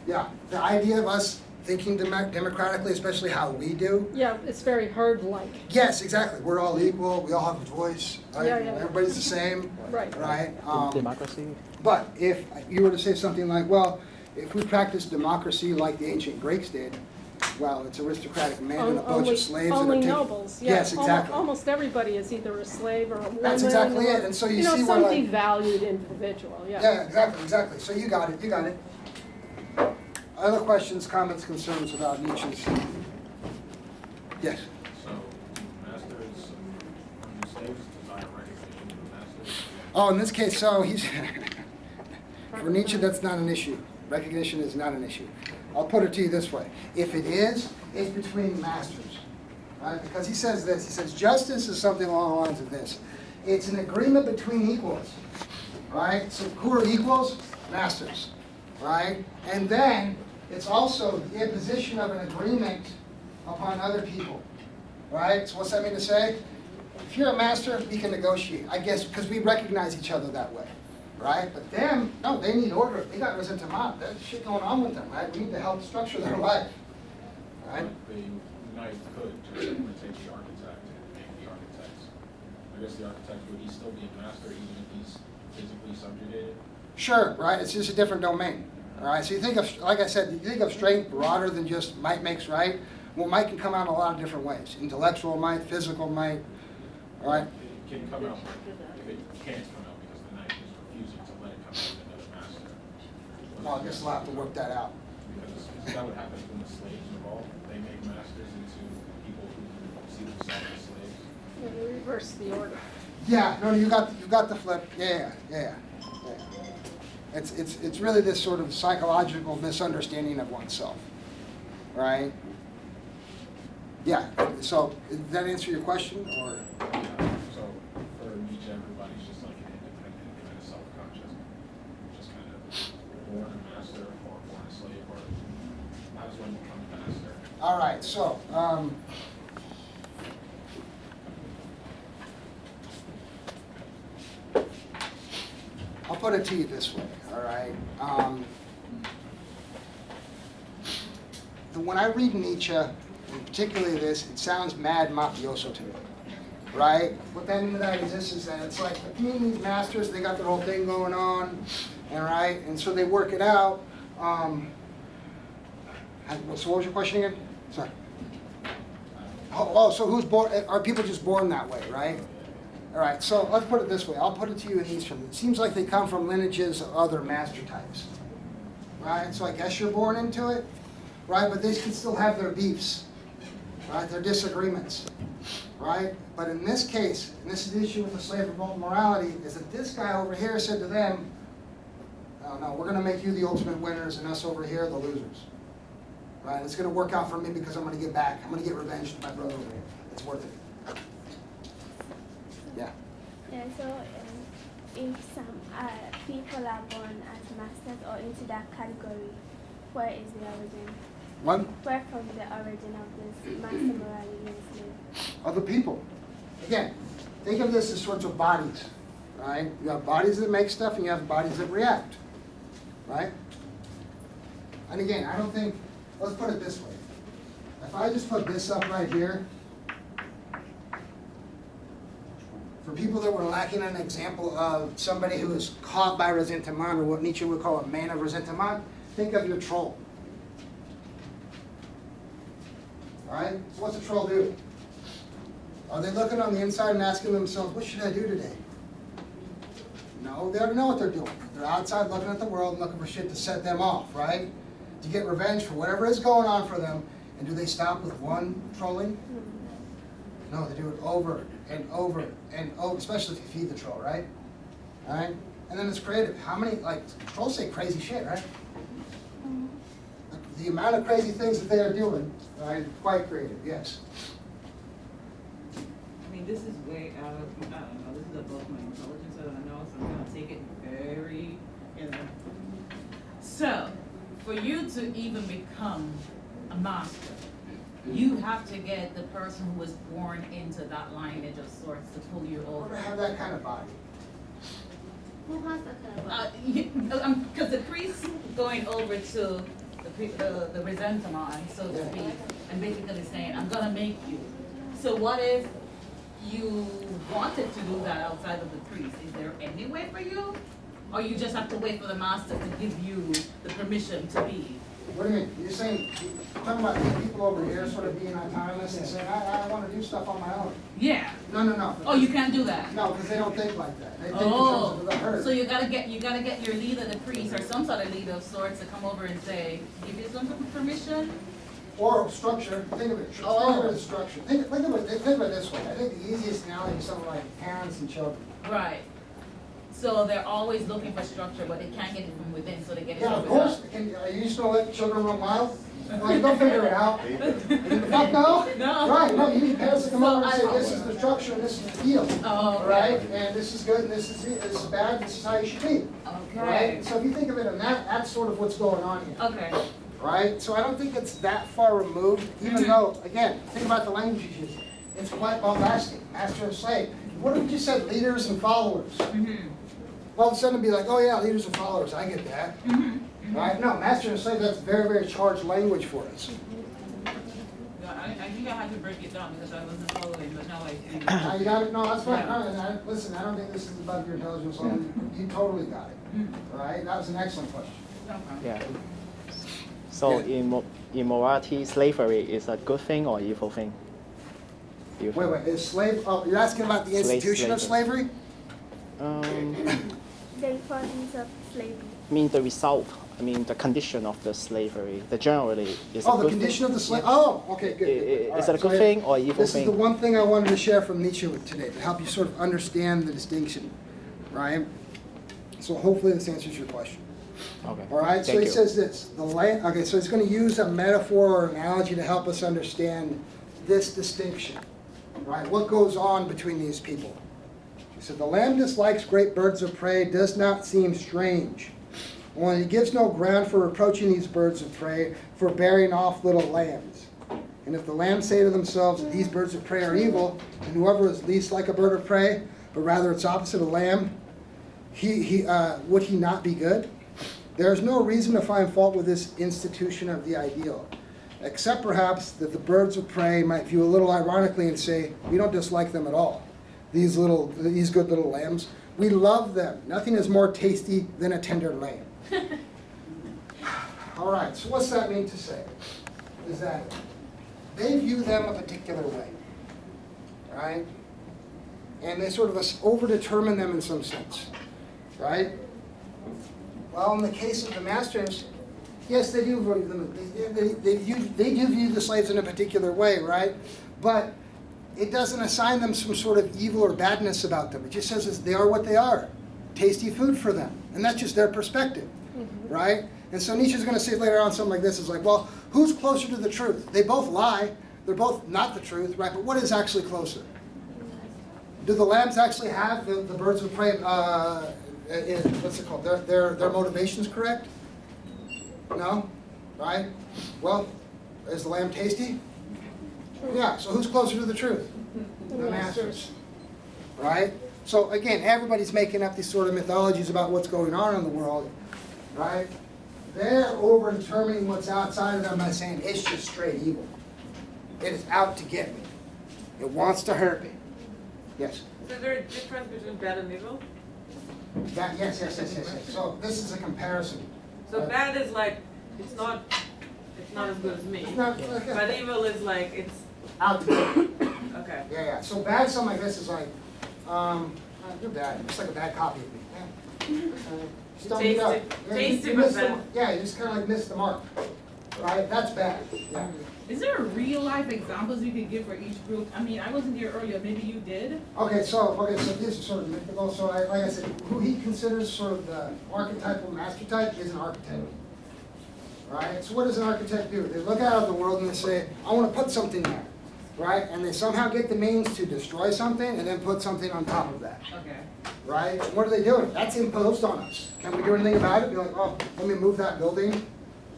Yeah, the idea of us thinking democratically, especially how we do. Yeah, it's very herd-like. Yes, exactly. We're all equal, we all have a voice, right? Yeah, yeah. Everybody's the same, Right. right? Democracy. But if you were to say something like, well, if we practice democracy like the ancient Greeks did, well, it's aristocratic men and a bunch of slaves. Only that are nobles, yeah. Yes, exactly. Almost everybody is either a slave or a woman. That's exactly or, it. And so you know, see some where, like- devalued individual, yeah. Yeah, exactly. So you got it. Other questions, comments, concerns about Nietzsche's? Yes. So, masters under slaves desire recognition of masters. Oh, in this case, so he's, for Nietzsche, that's not an issue. Recognition is not an issue. I'll put it to you this way. If it is, it's between masters, right? Because he says this, he says justice is something along the lines of this. It's an agreement between equals, right? So who are equals? Masters, right? And then it's also the imposition of an agreement upon other people, right? So what's that mean to say? If you're a master, we can negotiate, I guess, because we recognize each other that way, right? But them, no, they need order. They got resentment. There's shit going on with them, right? We need to help structure their life, right? The knight could just imitate the architect and make the architects. I guess the architect, would he still be a master even if he's physically subjugated? Sure, right? It's just a different domain, all right? So you think of, like I said, you think of strength broader than just might makes right. Well, might can come out in a lot of different ways. Intellectual might, physical might, all right? It can come out, if it can't come out because the knight is refusing to let it come out with another master. Well, I guess we'll have to work that out. Because that would happen when the slaves involved. They make masters into people who see themselves as slaves. Yeah, they reverse the order. Yeah, no, you got the flip. Yeah. It's really this sort of psychological misunderstanding of oneself, right? Yeah. So did that answer your question, or? So for Nietzsche, everybody's just like an independent, kind of self-conscious, just kind of born a master or born a slave, or how does one become a master? All right. So. I'll put it to you this way, all right? When I read Nietzsche, and particularly this, it sounds mad mafioso to me, right? What that means that is this, is that it's like these masters, they got their whole thing going on, all right? And so they work it out. So what was your question again? Sorry. Oh, so who's born, are people just born that way, right? All right, so let's put it this way. I'll put it to you in these terms. It seems like they come from lineages of other master types, right? So I guess you're born into it, right? But they can still have their beefs, right? Their disagreements, right? But in this case, and this is the issue with the slave revolt morality, is that this guy over here said to them, no, we're going to make you the ultimate winners and us over here the losers, right? It's going to work out for me because I'm going to get back. I'm going to get revenge to my brother over here. It's worth it. Yeah. Yeah, so if some people are born as masters or into that category, where is the origin? What? Where from the origin of this master morality and slave? Other people. Again, think of this as sorts of bodies, right? You have bodies that make stuff and you have bodies that react, right? And again, I don't think, let's put it this way. If I just put this up right here, for people that were lacking an example of somebody who is caught by resentment, or what Nietzsche would call a man of resentment, think of your troll. All right? So what's a troll do? Are they looking on the inside and asking themselves, what should I do today? No, they already know what they're doing. They're outside looking at the world and looking for shit to set them off, right? To get revenge for whatever is going on for them. And do they stop with one trolling? No, they do it over and over and over, especially if you feed the troll, right? All right? And then it's creative. How many, like, trolls say crazy shit, right? Like, the amount of crazy things that they are doing, right, quite creative, yes. I mean, this is way out of, I don't know, this is above my intelligence, I don't know, so I'm gonna take it very, So, for you to even become a master, you have to get the person who was born into that lineage of sorts to pull you I want over. to have that kind of body. Who has that kind of Because the priest going over to the resentment, so to Yeah. speak, and basically saying, I'm gonna make you. So what if you wanted to do that outside of the priest? Is there any way for you? Or you just have to wait for the master to give you the permission to be? What do you mean? You're saying, you're talking about these people over here sort of being autonomous and saying, I want to do stuff on my own. Yeah. No. Oh, you can't do that? No, because they don't think like that. They think Oh, in terms of the herd. so you gotta get your leader, the priest, or some sort of leader of sorts to come over and say, give you some permission? Or structure, think of it, Oh. think of it as structure. Think of it this way. I think the easiest analogy is something like parents and children. Right. So they're always looking for structure, but they can't get it from within, so they get it Yeah, from of course. without. Are you just gonna let children run wild? Like, they'll figure it out. Fuck no? No. Right, no, you need parents to come So over and say, I- this is the structure and this is the deal. Oh, okay. Right? And this is good and this is bad, this is how you should be. Okay. Right? So if you think of it in that's sort of what's going on here. Okay. Right? So I don't think it's that far removed, even though, again, think about the language you use. It's quite bombastic, master and slave. What if you just said leaders and followers? All of a sudden it'd be like, oh yeah, leaders and followers, I get that. Right? No, master and slave, that's very, very charged language for us. Yeah, I think I had to break it down because I wasn't following, but now I see. Now you got it? No, that's fine. Yeah. No, listen, I don't think this is above your intelligence level. You totally got it. Right? That was an excellent question. Okay. Yeah. So Yeah. in morality, slavery is a good thing or evil thing? Wait, is slave, oh, you're asking about the institution of slavery? The importance of slavery. I mean the result. I mean the condition of the slavery. The generally is a Oh, the good condition thing. of the slave, oh, okay, good. All Is it a right, good so thing or evil This is the thing? one thing I wanted to share from Nietzsche today, to help you sort of understand the distinction, right? So hopefully this answers your question. Okay. All right, so Thank he you. says this, okay, so he's going to use a metaphor or analogy to help us understand this distinction, right? What goes on between these people? He said, the lamb dislikes great birds of prey, does not seem strange. Only he gives no ground for reproaching these birds of prey for bearing off little lambs. And if the lambs say to themselves that these birds of prey are evil, and whoever is least like a bird of prey, but rather its opposite, a lamb, would he not be good? There is no reason to find fault with this institution of the ideal, except perhaps that the birds of prey might view a little ironically and say, we don't dislike them at all. These good little lambs, we love them. Nothing is more tasty than a tender lamb. All right, so what's that mean to say? Is that they view them a particular way, right? And they sort of overdetermine them in some sense, right? Well, in the case of the masters, yes, they do view them. They do view the slaves in a particular way, right? But it doesn't assign them some sort of evil or badness about them. It just says they are what they are, tasty food for them, and that's just their perspective, right? And so Nietzsche's going to say later on something like this: is like, well, who's closer to the truth? They both lie. They're both not the truth, right? But what is actually closer? Do the lambs actually have the birds of prey? What's it called? Their motivations correct? No, right? Well, is the lamb tasty? Yeah. So who's closer to the truth? The masters, right? So again, everybody's making up these sort of mythologies about what's going on in the world, right? They're over-determining what's outside of them by saying it's just straight evil. It is out to get me. It wants to hurt me. Yes. So is there a difference between bad and evil? Yes. So this is a comparison. So bad is like it's not as good as me. It's not, okay. But evil is like it's Out to get me. okay. Yeah. So bad, something like this is like, you're bad. It's like a bad copy of me. Yeah. Stump you up. Tasty, You but missed the- bad. Yeah, you just kind of like missed the mark. Right? That's bad. Yeah. Is there real life examples you could give for each group? I mean, I wasn't here earlier, maybe you did? Okay, so this is sort of mythical. So like I said, who he considers sort of the archetypal master type is an architect. Right? So what does an architect do? They look out at the world and they say, I want to put something there. Right? And they somehow get the means to destroy something and then put something on top of that. Okay. Right? And what are they doing? That's imposed on us. Can we do anything about it? Be like, oh, let me move that building.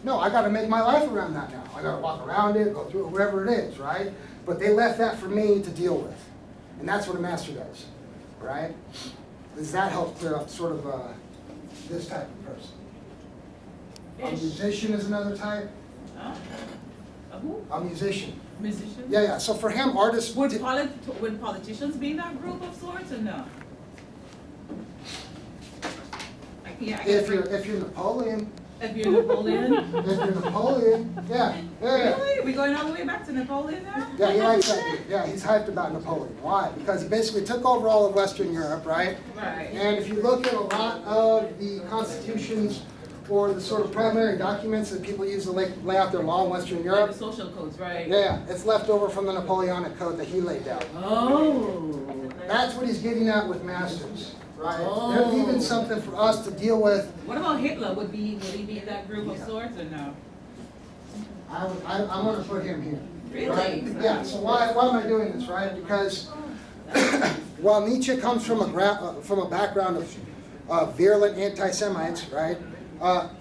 No, I gotta make my life around that now. I gotta walk around it, go through it, whatever it is, right? But they left that for me to deal with. And that's what a master does, right? Does that help clear up sort of this type of person? A musician is another type. A who? A musician. Musician? Yeah, yeah. So for him, artists Would politicians be in that group of sorts or no? Yeah. if you're Napoleon, If you're Napoleon? if you're Napoleon, yeah, yeah. Really? We going all the way back to Napoleon now? Yeah, he likes that. Yeah, he's hyped about Napoleon. Why? Because he basically took over all of Western Europe, right? Right. And if you look at a lot of the constitutions or the sort of primary documents that people use to lay out their law in Western Like Europe, the social codes, right? yeah, it's left over from the Napoleonic Code that he laid down. Oh. That's what he's getting at with masters, right? Oh. They're leaving something for us to deal with. What about Hitler? Would he be in that group of sorts or no? I'm going to put him here. Really? Right? Yeah, so why am I doing this, right? Because while Nietzsche comes from a background of virulent anti-Semites, right?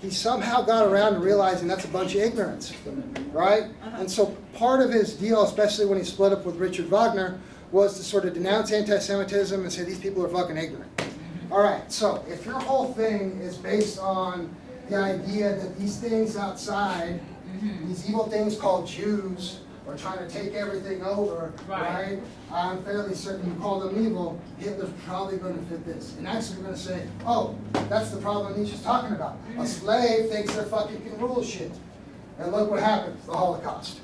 He somehow got around to realizing that's a bunch of ignorance, right? And so part of his deal, especially when he split up with Richard Wagner, was to sort of denounce anti-Semitism and say these people are fucking ignorant. All right, so if your whole thing is based on the idea that these things outside, these evil things called Jews, are trying to take everything over, right? I'm fairly certain you call them evil, Hitler's probably going to fit this. And actually we're going to say, oh, that's the problem Nietzsche's talking about. A slave thinks they're fucking can rule shit. And look what happens, the Holocaust.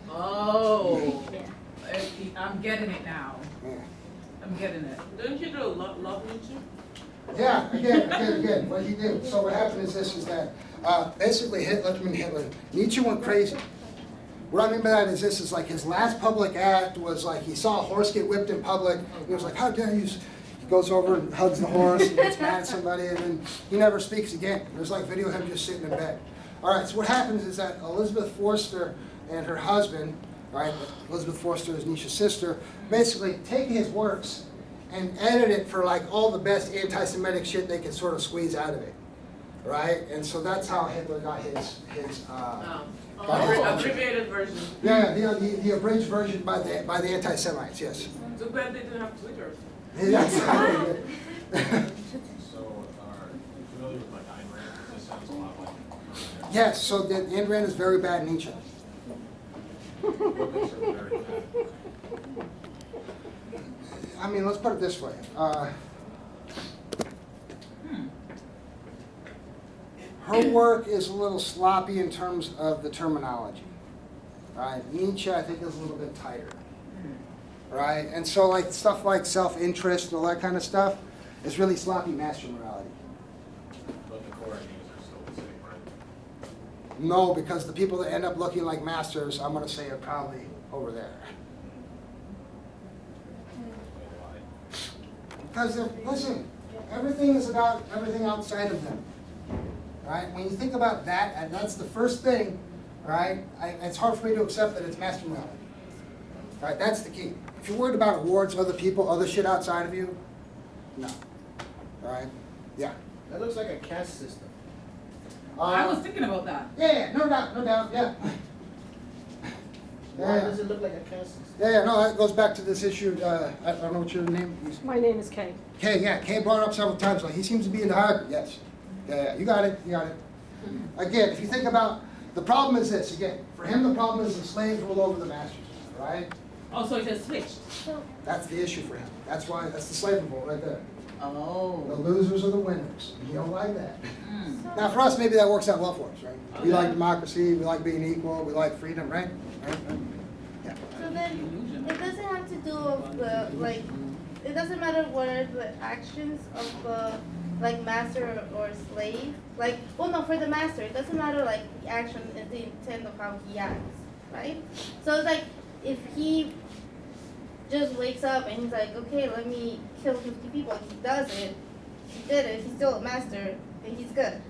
Oh. I'm getting it now. Yeah. I'm getting it. Don't you know love Nietzsche? Yeah, again, what he did. So what happened is this, is that basically Nietzsche went crazy. What I mean by that is this, is like his last public act was like he saw a horse get whipped in public, and he was like, how dare you? He goes over and hugs the horse and gets mad at somebody, and then he never speaks again. There's like video of him just sitting in bed. All right, so what happens is that Elizabeth Forster and her husband, right, Elizabeth Forster is Nietzsche's sister, basically take his works and edit it for like all the best anti-Semitic shit they could sort of squeeze out of it, right? And so that's how Hitler got his Abbreviated version. yeah, the abridged version by the anti-Semites, yes. Too bad they didn't have Twitter. Yeah, exactly. So, are you familiar with like Ayn Rand? This sounds a lot like her. Yes, so Ayn Rand is very bad Nietzsche. What makes her very bad? I mean, let's put it this way. Her work is a little sloppy in terms of the terminology, right? Nietzsche, I think, is a little bit tighter, right? And so, like stuff like self-interest and all that kind of stuff is really sloppy master morality. But the core ideas are still the same, right? No, because the people that end up looking like masters, I'm going to say, are probably over there. Because, listen, everything is about everything outside of them, right? When you think about that, and that's the first thing, right, it's hard for me to accept that it's master morality. Right, that's the key. If you're worried about awards, other people, other shit outside of you, no. All right? Yeah. That looks like a caste system. I was thinking about that. Yeah, no doubt, yeah. Why does it look like a caste system? Yeah, no, that goes back to this issue, I don't know what your name is. My name is Kay. Kay, yeah, Kay brought it up several times, like, he seems to be in the hierarchy, yes. Yeah, you got it. Again, if you think about, the problem is this, again, for him the problem is the slaves rule over the masters, right? Oh, so it just switched. That's the issue for him. That's the slave revolt right there. The Oh. losers are the winners. You don't like that. Now for us, maybe that works out well for us, right? We like democracy, we like being equal, we like freedom, right? Yeah. So then, it doesn't have to do with the, like, it doesn't matter what are the actions of the, like, master or slave. Like, well, no, for the master, it doesn't matter, like, the action and the intent of how he acts, right? So it's like, if he just wakes up and he's like, okay, let me kill 50 people, and he does it, he did it, he's still a master, and he's good.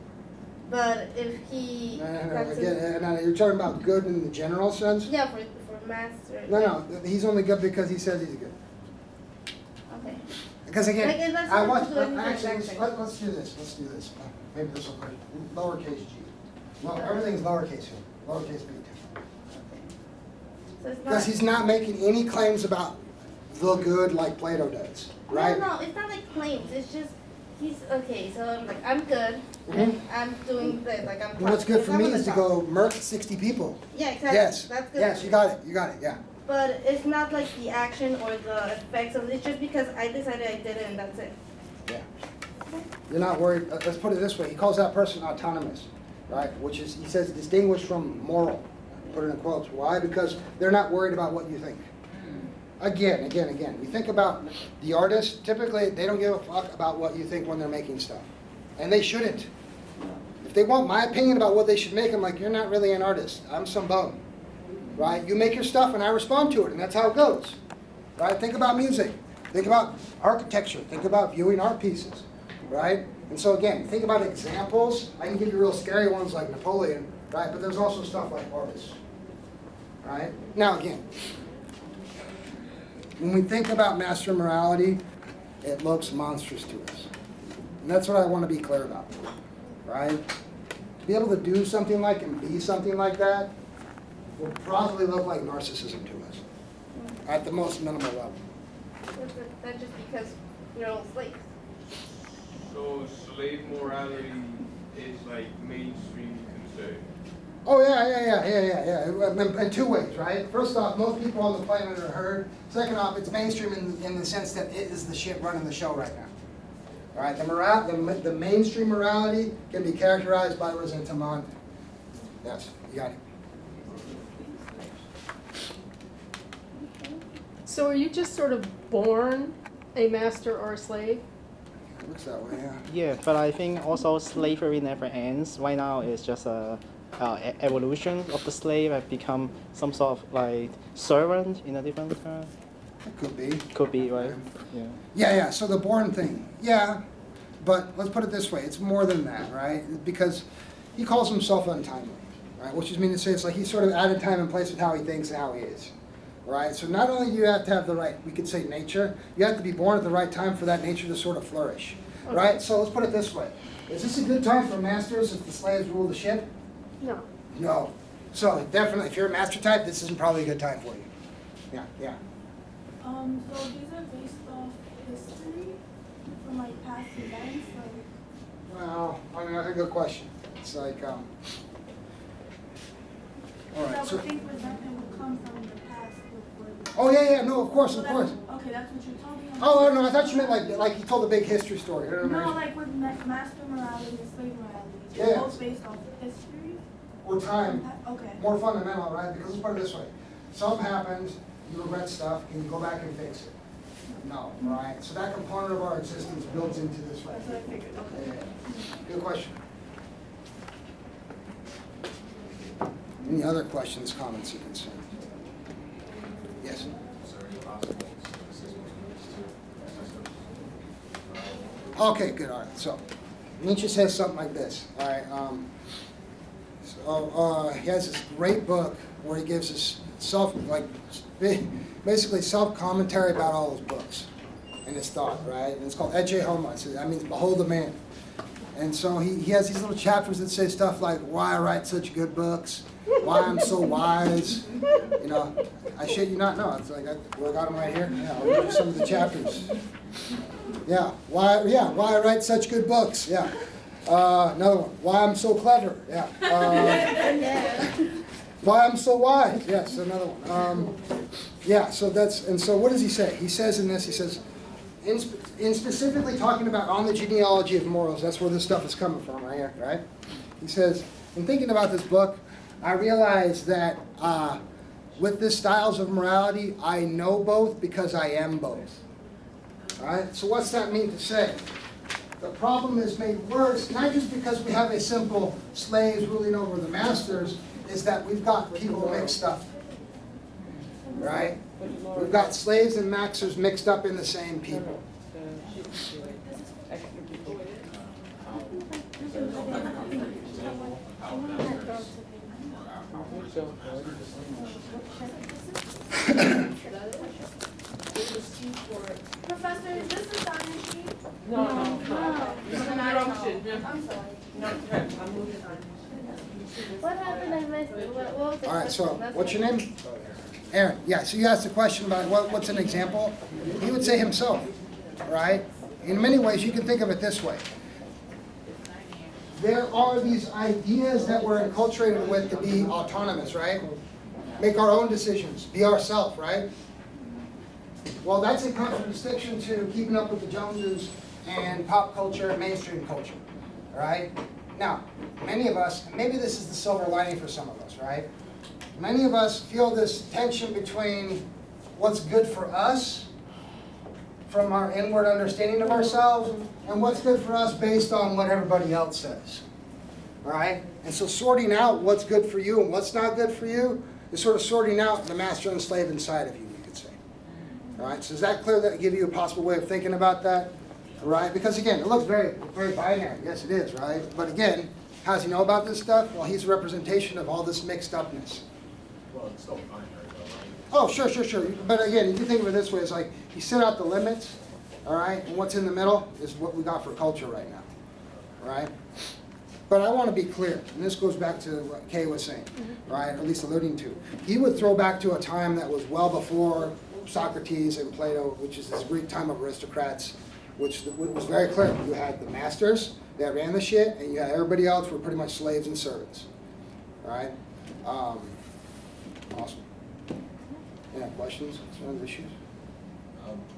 But if he... No, you're talking about good in the general sense? Yeah, for master. No, he's only good because he says he's good. Okay. Because again, Like, it doesn't I have want, to do anything actually, exactly. let's do this. Maybe this will lowercase g. Well, everything's lowercase here, lowercase b. So it's Because he's not making any claims about the good like Plato does, right? No, it's not like claims. It's just he's okay. So I'm like, I'm good. Mhm. I'm doing this. Like I'm. What's good for I'm me on the is to top. go murk 60 people. Yeah, exactly. Yes, That's good. yes, you got it, yeah. But it's not like the action or the effects of it. It's just because I decided I did it and that's it. Yeah. You're not worried, let's put it this way, he calls that person autonomous, right? Which is, he says, distinguished from moral, put it in quotes. Why? Because they're not worried about what you think. Again. We think about the artists, typically they don't give a fuck about what you think when they're making stuff. And they shouldn't. If they want my opinion about what they should make, I'm like, you're not really an artist. I'm some bum. Right? You make your stuff and I respond to it, and that's how it goes. Right? Think about music. Think about architecture. Think about viewing art pieces. Right? And so again, think about examples. I can give you real scary ones like Napoleon, right? But there's also stuff like artists. Right? Now again, when we think about master morality, it looks monstrous to us. And that's what I want to be clear about. Right? To be able to do something like and be something like that will probably look like narcissism to us at the most minimal level. That's just because you're all slaves. So slave morality is like mainstream concern. Oh yeah. In two ways, right? First off, most people on the planet are herd. Second off, it's mainstream in the sense that it is the shit running the show right now. All right, the mainstream morality can be characterized by resentment. Yes, you got it. So are you just sort of born a master or a slave? It looks that way, yeah. Yeah, but I think also slavery never ends. Right now, it's just a evolution of the slave have become some sort of like servant in a different. It could be. Could be, right? Yeah. Yeah. So the born thing, yeah. But let's put it this way: it's more than that, right? Because he calls himself untimely, right? Which is mean to say it's like he's sort of added time and place with how he thinks and how he is. Right? So not only do you have to have the right, we could say nature, you have to be born at the right time for that nature to sort of flourish. Okay. Right? So let's put it this way. Is this a good time for masters if the slaves rule the ship? No. No. So definitely, if you're a master type, this isn't probably a good time for you. Yeah. So these are based off history from like past events, like. Well, I mean, that's a good question. It's like, all right. I So, would think resentment would come from the past before. oh yeah, no, of course. Okay, that's what you're talking about. Oh no, I thought you meant like he told a big history story. No, like with master morality and slave morality. Yeah. They're both based off history. Or time. Okay. More fundamental, right? Because let's put it this way. Something happens, you regret stuff, can you go back and fix it? No, right? So that component of our existence builds into this right. That's what I figured. Okay. Yeah. Good question. Any other questions, comments, or concerns? Yes? Is there any possible cynicism to Okay, good, all right. So Nietzsche says something like this, all right? He has this great book where he gives us basically self-commentary about all his books and his thought, right? And it's called Ecce Homo. That means behold the man. And so he has these little chapters that say stuff like why I write such good books, why I'm so wise. You know, I shit you not know. It's like I got them right here. Yeah, I'll read you some of the chapters. Yeah, why I write such good books. Yeah. Another one. Why I'm so clever. Yeah. Why I'm so wise. Yes, another one. Yeah. So what does he say? He says in this. He says, in specifically talking about on the genealogy of morals. That's where this stuff is coming from, right here. Right. He says, in thinking about this book, I realized that with the styles of morality, I know both because I am both. All right. So what's that mean to say? The problem is made worse, not just because we have a simple slaves ruling over the masters, is that we've got people mixed up. Right? We've got slaves and masters mixed up in the same people. Professor, is this the sign sheet? No. This is an not option. I'm sorry. No, I'm moving on. What happened? I missed it. What was the All right, so question? That's what's your what- name? Aaron. Yeah, so you asked a question about what's an example. He would say himself, right? In many ways, you can think of it this way. There are these ideas that we're enculturated with to be autonomous, right? Make our own decisions, be ourselves, right? Well, that's in contradistinction to keeping up with the Joneses and pop culture and mainstream culture, right? Now, many of us, and maybe this is the silver lining for some of us, right? Many of us feel this tension between what's good for us from our inward understanding of ourselves and what's good for us based on what everybody else says, right? And so sorting out what's good for you and what's not good for you is sort of sorting out the master and slave inside of you, you could say. All right, so is that clear? That give you a possible way of thinking about that? Right? Because again, it looks very, very binary. Yes, it is, right? But again, how does he know about this stuff? Well, he's a representation of all this mixed upness. Well, it's still binary though, right? Oh, sure. But again, you can think of it this way: it's like he set out the limits, all right, and what's in the middle is what we got for culture right now, all right? But I want to be clear, and this goes back to what Kay was saying, right, or at least alluding to. He would throw back to a time that was well before Socrates and Plato, which is this Greek time of aristocrats, which was very clear. You had the masters that ran the shit, and you had everybody else were pretty much slaves and servants, all right? Awesome. Any questions, concerns, issues?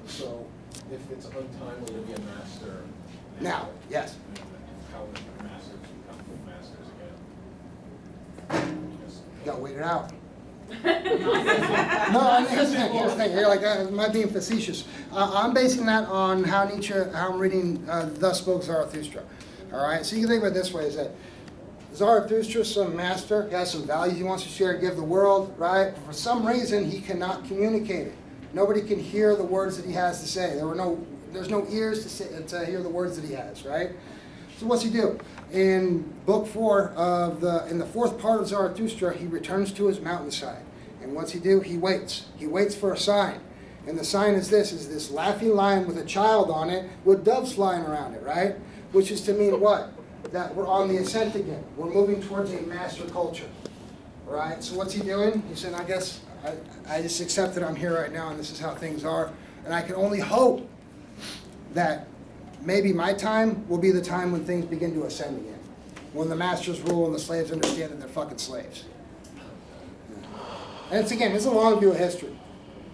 So if it's untimely to be a master Now, yes. how would the masters become full masters again? You gotta wait it out. No, I mean, here's the thing. You're like, am I being facetious? I'm basing that on how I'm reading Thus Spoke Zarathustra. All right, so you can think of it this way, is that Zarathustra is some master, he has some values he wants to share, give the world, right? But for some reason, he cannot communicate it. Nobody can hear the words that he has to say. There's no ears to hear the words that he has, right? So what's he do? In book 4 in the 4th part of Zarathustra, he returns to his mountainside. And what's he do? He waits. He waits for a sign. And the sign is this laughing lion with a child on it with doves flying around it, right? Which is to mean what? That we're on the ascent again. We're moving towards a master culture, right? So what's he doing? He said, I guess I just accept that I'm here right now and this is how things are. And I can only hope that maybe my time will be the time when things begin to ascend again. When the masters rule and the slaves understand that they're fucking slaves. And it's again, it's a long view of history,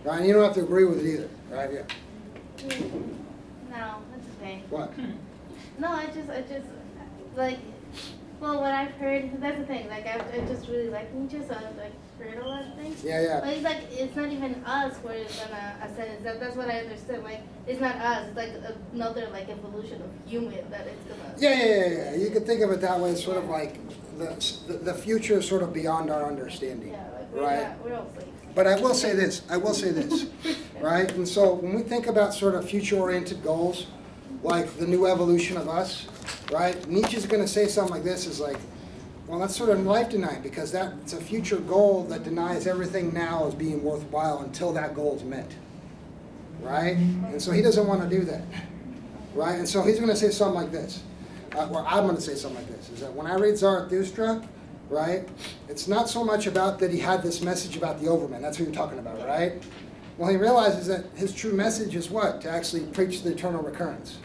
right? And you don't have to agree with it either, right? Yeah. No, that's okay. What? No, I just, like, well, what I've heard, that's the thing, like, I just really like Nietzsche, so I've, like, heard a lot of things. Yeah. But it's like, it's not even us where it's gonna ascend. That's what I understood. Like, it's not us. It's like another, like, evolution of human that it's gonna. Yeah. You can think of it that way. It's sort of like the future is sort of beyond our understanding, Yeah, like, right? we're all slaves. But I will say this, right? And so when we think about sort of future-oriented goals, like the new evolution of us, right? Nietzsche's going to say something like this, is like, well, that's sort of life denying, because that's a future goal that denies everything now as being worthwhile until that goal is met, right? And so he doesn't want to do that, right? And so he's going to say something like this, or I'm going to say something like this, is that when I read Zarathustra, right, it's not so much about that he had this message about the overman. That's what you're talking about, right? Well, he realizes that his true message is what? To actually preach the eternal recurrence.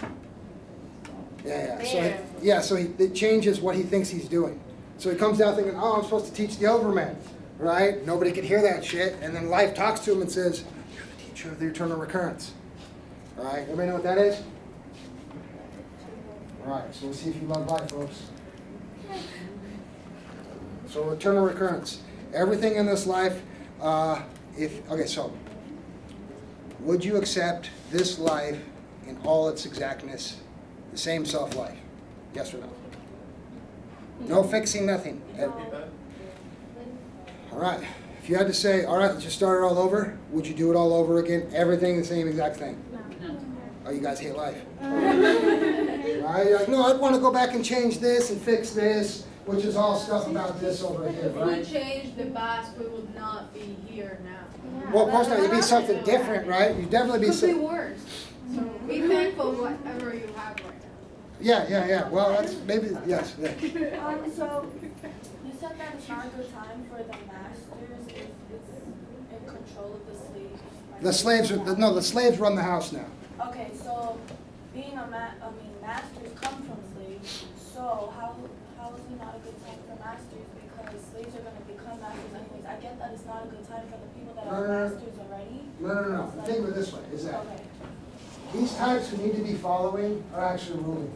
Yeah. So it changes what he thinks he's doing. So he comes down thinking, oh, I'm supposed to teach the overman, right? Nobody could hear that shit. And then life talks to him and says, you're the teacher of the eternal recurrence. All right, everybody know what that is? All right, so we'll see if you love life, folks. So eternal recurrence. Everything in this life, so would you accept this life in all its exactness, the same self-life? Yes or no? No fixing, nothing. All right. If you had to say, all right, let's just start it all over, would you do it all over again? Everything the same exact thing? No. Oh, you guys hate life. Right? You're like, no, I'd want to go back and change this and fix this, which is all stuff about this over here, If we right? changed the past, we would not be here now. Well, of course not. You'd be something different, right? You'd definitely be Could be something. worse. So be thankful whatever you have right now. Yeah. Well, that's maybe, yes. So said that it's not a good time for the masters if it's in control of the slaves. The slaves are, no, the slaves run the house now. Okay, so being masters come from slaves. So how is it not a good time for masters? Because slaves are going to become masters anyways. I get that it's not a good time for the people that are masters already. No. Think of it this way, is that Okay. these types who need to be following are actually ruling,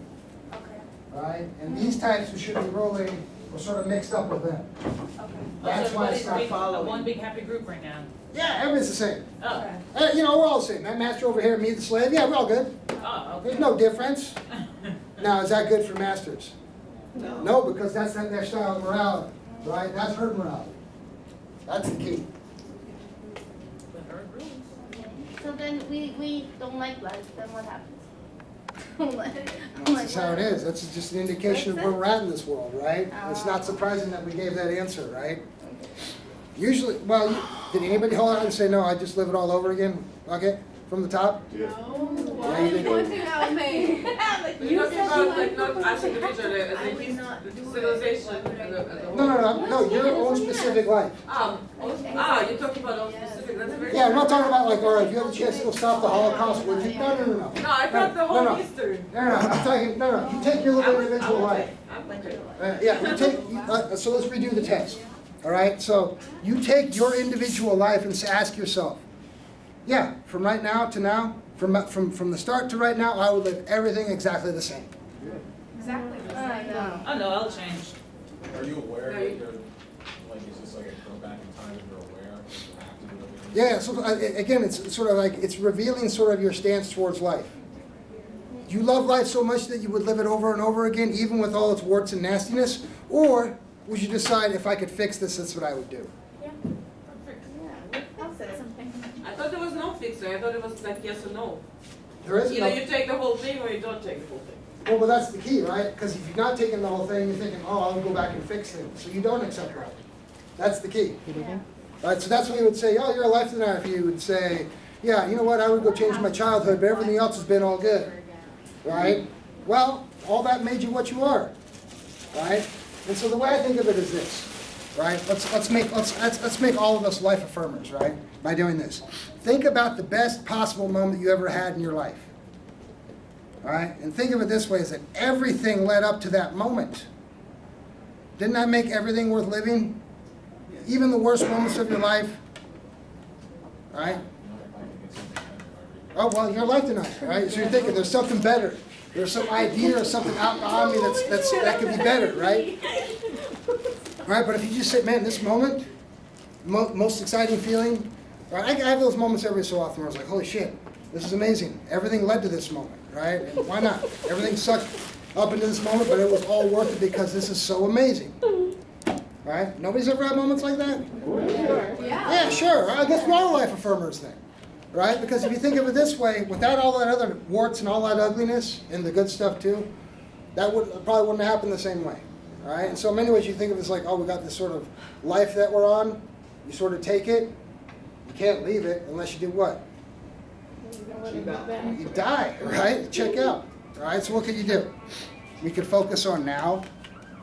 Okay. right? And these types who should be ruling are sort of mixed up with them. Okay. That's why it's not One following. big happy group right now. Yeah, everybody's the same. Oh, You know, we're all the same. That master over here, me the slave, yeah, we're all good. oh, okay. There's no difference. Now, is that good for masters? No, because that's not their style of morality, right? That's herd morality. That's the key. So then we don't like blood, then what happens? That's just how it is. That's just an indication of where we're at in this world, right? It's not surprising that we gave that answer, right? Usually, well, did anybody hold out and say, no, I just live it all over again? Okay, from the top? Yeah. Why are you pointing at me? You're talking about like not as individual, as a civilization, No, your own specific life. You're talking about all specific. That's very. Yeah, I'm not talking about like, all right, if you have a chance to go stop the Holocaust, would you? No. No, I thought the whole No. history. No, I'm talking, no, you take your little individual life. Yeah, you take, so let's redo the test, all right? So you take your individual life and ask yourself, yeah, from right now to now, from the start to right now, I would live everything exactly the same. Exactly. Oh, no, I'll change. Are you aware that you're, like, is this like a go back in time and you're aware that you have to do everything? Yeah, so again, it's sort of like, it's revealing sort of your stance towards life. Do you love life so much that you would live it over and over again, even with all its warts and nastiness? Or would you decide, if I could fix this, that's what I would do? I thought there was no fixer. I thought it was like yes or no. There is Either no, you take the whole thing or you don't take the whole thing. well, but that's the key, right? Because if you're not taking the whole thing, you're thinking, oh, I'll go back and fix things. So you don't accept life. That's the key. Right, so that's what you would say, oh, you're a life denier. If you would say, yeah, you know what, I would go change my childhood, but everything else has been all good. Right? Well, all that made you what you are. Right? And so the way I think of it is this. Right? Let's make all of us life affirmers, right? By doing this. Think about the best possible moment you ever had in your life. All right? And think of it this way, is that everything led up to that moment. Didn't that make everything worth living? Even the worst moments of your life? Right? Oh, well, you're a life denier, right? So you're thinking there's something better. There's some idea or something out behind me that could be better, right? Right, but if you just say, man, this moment, most exciting feeling, right? I have those moments every so often where I was like, holy shit, this is amazing. Everything led to this moment, right? And why not? Everything sucked up into this moment, but it was all worth it because this is so amazing. Right? Nobody's ever had moments like that? Yeah, sure. I guess we're all life affirmers then. Right? Because if you think of it this way, without all that other warts and all that ugliness, and the good stuff too, that probably wouldn't have happened the same way. All right? And so in many ways you think of it as like, oh, we got this sort of life that we're on. You sort of take it. You can't leave it unless you do what? You die, right? Check out. All right? So what can you do? We could focus on now.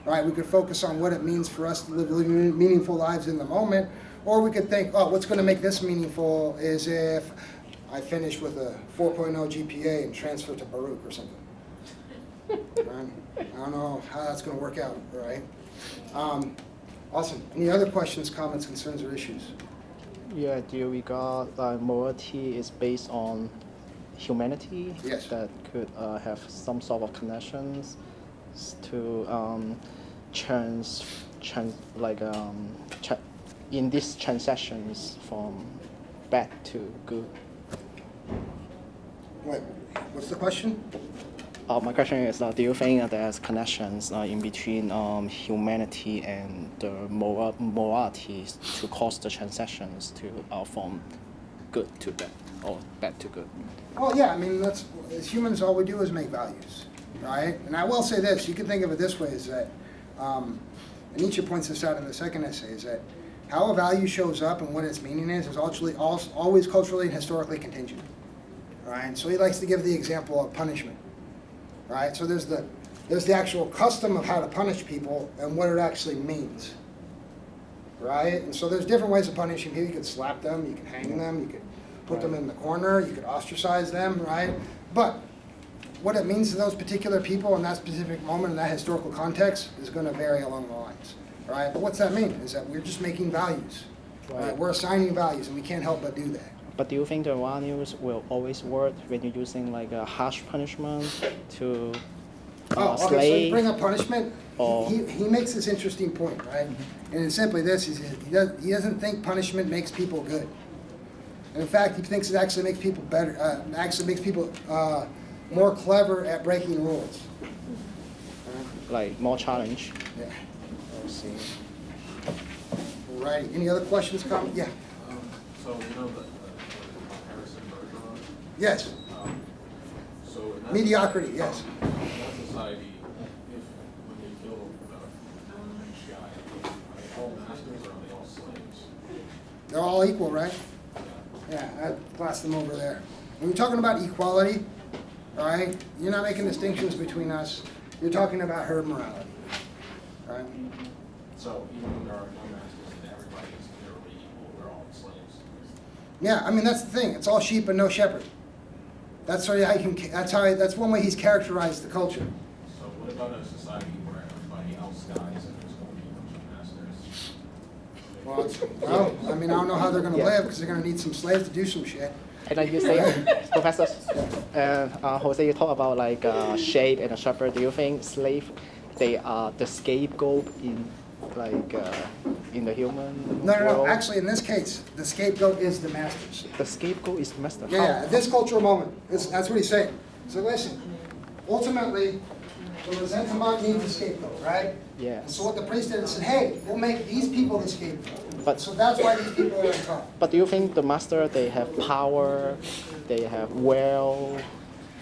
Right? We could focus on what it means for us to live meaningful lives in the moment. Or we could think, oh, what's going to make this meaningful is if I finish with a 4.0 GPA and transfer to Baruch or something. Right? I don't know how that's going to work out, right? Awesome. Any other questions, comments, concerns, or issues? Yeah, do you regard morality is based on humanity? Yes. That could have some sort of connections to in these transactions from bad to good. Wait, what's the question? My question is, do you think there's connections in between humanity and the morality to cause the transactions to from good to bad or bad to good? Well, yeah, I mean, as humans, all we do is make values, right? And I will say this, you can think of it this way, is that, and Nietzsche points this out in the second essay, is that how a value shows up and what its meaning is always culturally and historically contingent, right? And so he likes to give the example of punishment, right? So there's the actual custom of how to punish people and what it actually means, right? And so there's different ways of punishing people. You could slap them, you could hang them, you could put them in the corner, you could ostracize them, right? But what it means to those particular people in that specific moment, in that historical context, is going to vary along the lines, right? But what's that mean? Is that we're just making values, right? We're assigning values, and we can't help but do that. But do you think the values will always work when you're using like a harsh punishment to Okay, so slave? you bring up punishment. Or- He makes this interesting point, right? And it's simply this: he doesn't think punishment makes people good. And in fact, he thinks it actually makes people better. Actually makes people more clever at breaking rules. Like more challenge. Yeah. I see. Alrighty. Any other questions, comments? Yeah. So you know the comparison Bergeron? Yes. So in that Mediocrity. Yes. In that society, if when they kill each guy, are they all masters or are they all slaves? They're all equal, right? Yeah, I classed them over there. When you're talking about equality, all right, you're not making distinctions between us. You're talking about herd morality, right? So even when there are no masters and everybody is literally equal, we're all slaves. Yeah, I mean that's the thing. It's all sheep and no shepherd. That's how you can. That's one way he's characterized the culture. So what about a society where everybody else dies and there's only a bunch of masters? Well, I mean, I don't know how they're going to Yeah. live because they're going to need some slaves to do some shit. And then you say, Professor, Jose, you talk about like sheep and a shepherd. Do you think slave, they are the scapegoat in like in the human No, no, no. world? Actually, in this case, the scapegoat is the masters. The scapegoat is the master. Yeah, at this cultural moment, that's what he's saying. So listen, ultimately, the resentment needs a scapegoat, right? Yeah. And so what the priest did is said, hey, we'll make these people the scapegoat. But- So that's why these people are in top. But do you think the master, they have power, they have wealth?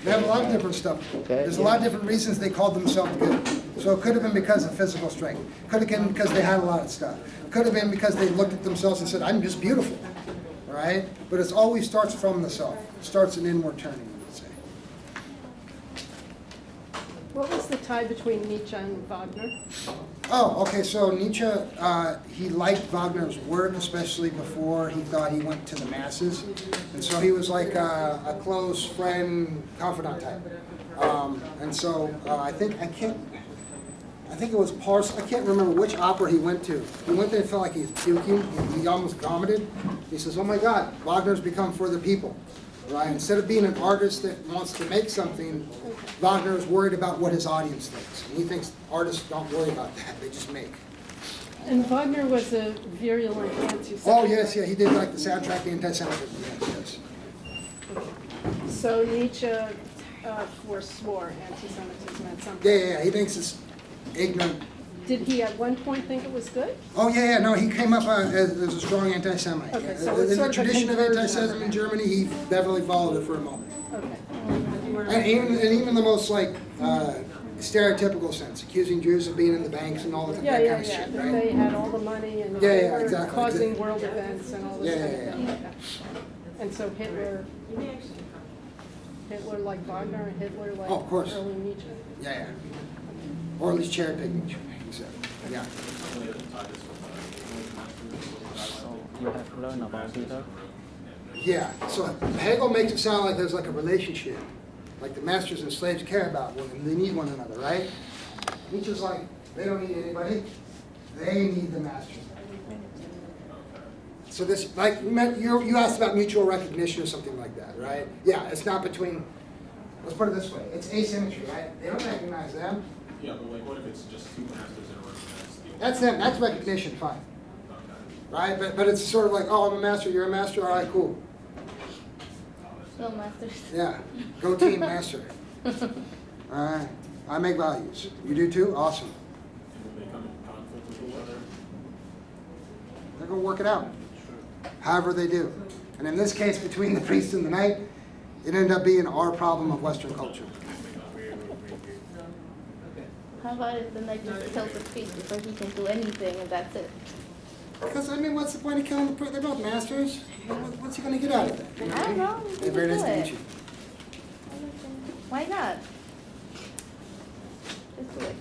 They have a lot of different stuff. There's a lot of different reasons they called themselves good. So it could have been because of physical strength. Could have been because they had a lot of stuff. Could have been because they looked at themselves and said, I'm just beautiful, right? But it always starts from the self. It starts an inward turning, I would say. What was the tie between Nietzsche and Wagner? Oh, okay, so Nietzsche, he liked Wagner's work, especially before he thought he went to the masses. And so he was like a close friend, confidant type. And so I think it was Pars, I can't remember which opera he went to. He went there and felt like he was puking, he almost vomited. He says, oh my God, Wagner's become for the people, right? Instead of being an artist that wants to make something, Wagner is worried about what his audience thinks. And he thinks artists don't worry about that, they just make. And Wagner was a virulent anti-Semite. Oh, yes, yeah, he did like the soundtrack, the anti-Semitism, yes, yes. So Nietzsche forswore anti-Semitism at some point. Yeah, he thinks it's ignorant. Did he at one point think it was good? Oh, yeah, no, he came up as a strong anti-Semite. Okay, Yeah, so in it's the sort of a tradition of conversion of anti-Semitism in that. Germany, he definitely followed it for a moment. Okay. And even the most like stereotypical sense, accusing Jews of being in the banks and all that Yeah, kind yeah, of yeah, shit, that right? they had all the money and Yeah, they yeah, were exactly. causing world events and all this Yeah, kind yeah, of thing. Yeah. And so Hitler like Wagner and Hitler like Oh, of course. early Nietzsche. Yeah, yeah. Or at least cherry picking, he said. Yeah. So you have learned about it. Yeah, so Hegel makes it sound like there's like a relationship, like the masters and slaves care about one and they need one another, right? Nietzsche's like, they don't need anybody, they need the masters. So this, like, you asked about mutual recognition or something like that, right? Yeah, it's not between, let's put it this way, it's asymmetry, right? They don't recognize them. Yeah, but like what if it's just two masters in a room and that's the only? That's them, that's recognition, fine, Okay. right? But it's sort of like, oh, I'm a master, you're a master, all right, cool. Still masters. Yeah, go team master. All right, I make values. You do too? Awesome. And will they come in conflict with each other? They're gonna work it out, however they do. And in this case, between the priest and the knight, it ended up being our problem of Western culture. How about if the knight just kills the priest before he can do anything and that's it? Because, I mean, what's the point of killing the priest? They're both masters. What's he gonna get out of that? I don't know. You Hey, can very do nice to it. meet you. Why not? Just do it.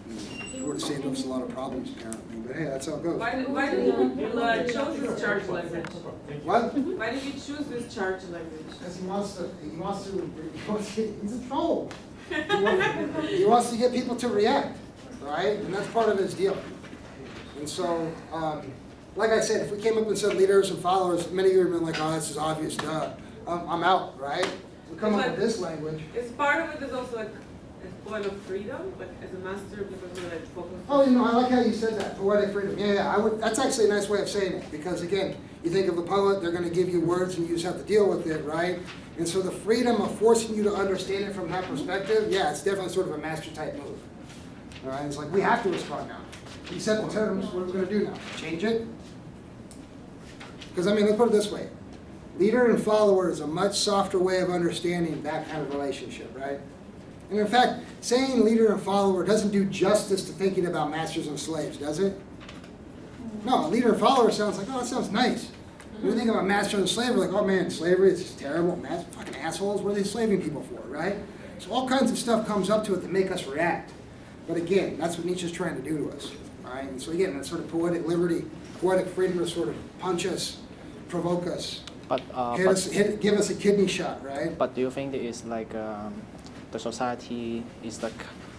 If you were to say us a lot of problems apparently, but hey, that's how it goes. Why did you choose this church language? What? Why did you choose this church language? Because he's a troll. He wants to get people to react, right? And that's part of his deal. And so, like I said, if we came up and said leaders and followers, many of you would have been like, oh, this is obvious, duh. I'm out, right? We come up with this language. Is part of it is also like a point of freedom, like as a master, because we're like focused. Oh, you know, I like how you said that, poetic freedom. Yeah, I would. That's actually a nice way of saying it, because again, you think of a poet, they're going to give you words and you just have to deal with it, right? And so the freedom of forcing you to understand it from that perspective, yeah, it's definitely sort of a master type move. All right, it's like we have to respond now. You set the terms, what are we going to do now? Change it? Because I mean, let's put it this way. Leader and follower is a much softer way of understanding that kind of relationship, right? And in fact, saying leader and follower doesn't do justice to thinking about masters and slaves, does it? No, a leader and follower sounds like, oh, that sounds nice. When we think about master and slave, we're like, oh man, slavery is just terrible. Fucking assholes, what are they slaving people for, right? So all kinds of stuff comes up to it that make us react. But again, that's what Nietzsche's trying to do to us, right? And so again, that sort of poetic liberty, poetic freedom to sort of punch us, provoke us, But, give us a kidney shot, right? But do you think it is like the society is the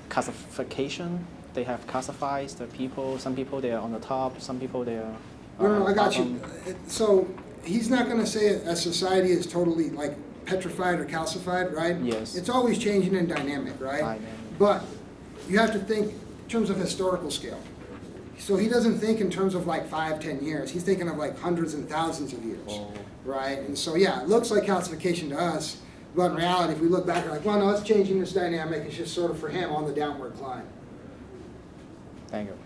classification? They have classified the people. Some people they are on the top. Some people they are. No, I got you. So he's not going to say a society is totally like petrified or calcified, right? Yes. It's always changing and dynamic, right? But you have to think in terms of historical scale. So he doesn't think in terms of like 5, 10 years. He's thinking of like hundreds and thousands of years, right? And so yeah, it looks like calcification to us, but in reality, if we look back, we're like, well, no, it's changing this dynamic. It's just sort of for him on the downward climb. Thank you.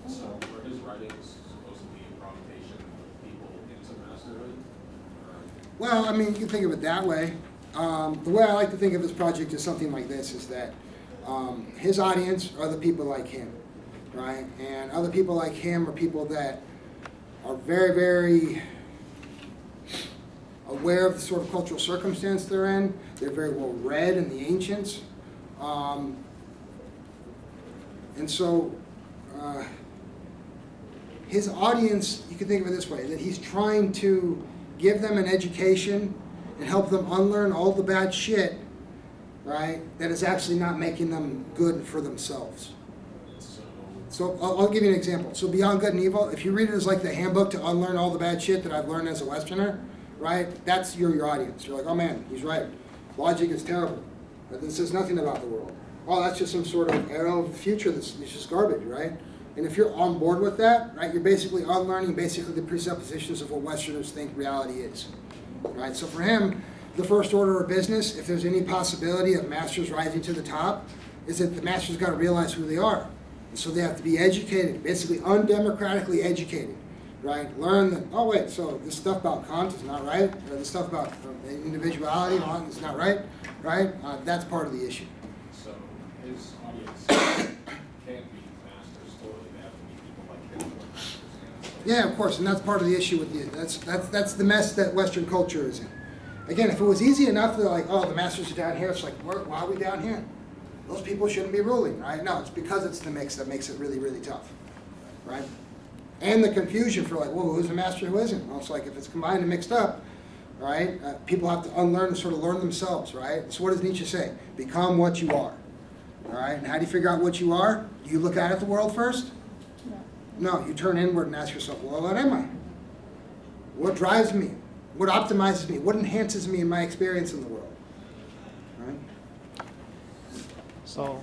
So were his writings supposed to be a provocation of people into masterhood? Well, I mean, you can think of it that way. The way I like to think of his project is something like this, is that his audience are the people like him, right? And other people like him are people that are very, very aware of the sort of cultural circumstance they're in. They're very well read in the ancients. And so his audience, you can think of it this way, that he's trying to give them an education and help them unlearn all the bad shit, right, that is actually not making them good for themselves. So I'll give you an example. So Beyond Good and Evil, if you read it as like the handbook to unlearn all the bad shit that I've learned as a Westerner, right, that's your audience. You're like, oh man, he's right. Logic is terrible. But this says nothing about the world. Oh, that's just some sort of arrow of the future that's just garbage, right? And if you're on board with that, right, you're basically unlearning basically the presuppositions of what Westerners think reality is, right? So for him, the first order of business, if there's any possibility of masters rising to the top, is that the masters got to realize who they are. And so they have to be educated, basically undemocratically educated, right? Learn that, oh wait, so this stuff about Kant is not right, or this stuff about individuality is not right, right? That's part of the issue. So his audience can't be masters totally. They have to be people like him. Yeah, of course, and that's part of the issue with you. That's the mess that Western culture is in. Again, if it was easy enough, they're like, oh, the masters are down here. It's like, why are we down here? Those people shouldn't be ruling, right? No, it's because it's the mix that makes it really, really tough, right? And the confusion for like, whoa, who's a master, who isn't? Well, it's like if it's combined and mixed up, right? People have to unlearn and sort of learn themselves, right? So what does Nietzsche say? Become what you are, all right? And how do you figure out what you are? Do you look out at the world first? No, you turn inward and ask yourself, well, what am I? What drives me? What optimizes me? What enhances me in my experience in the world? Right? So,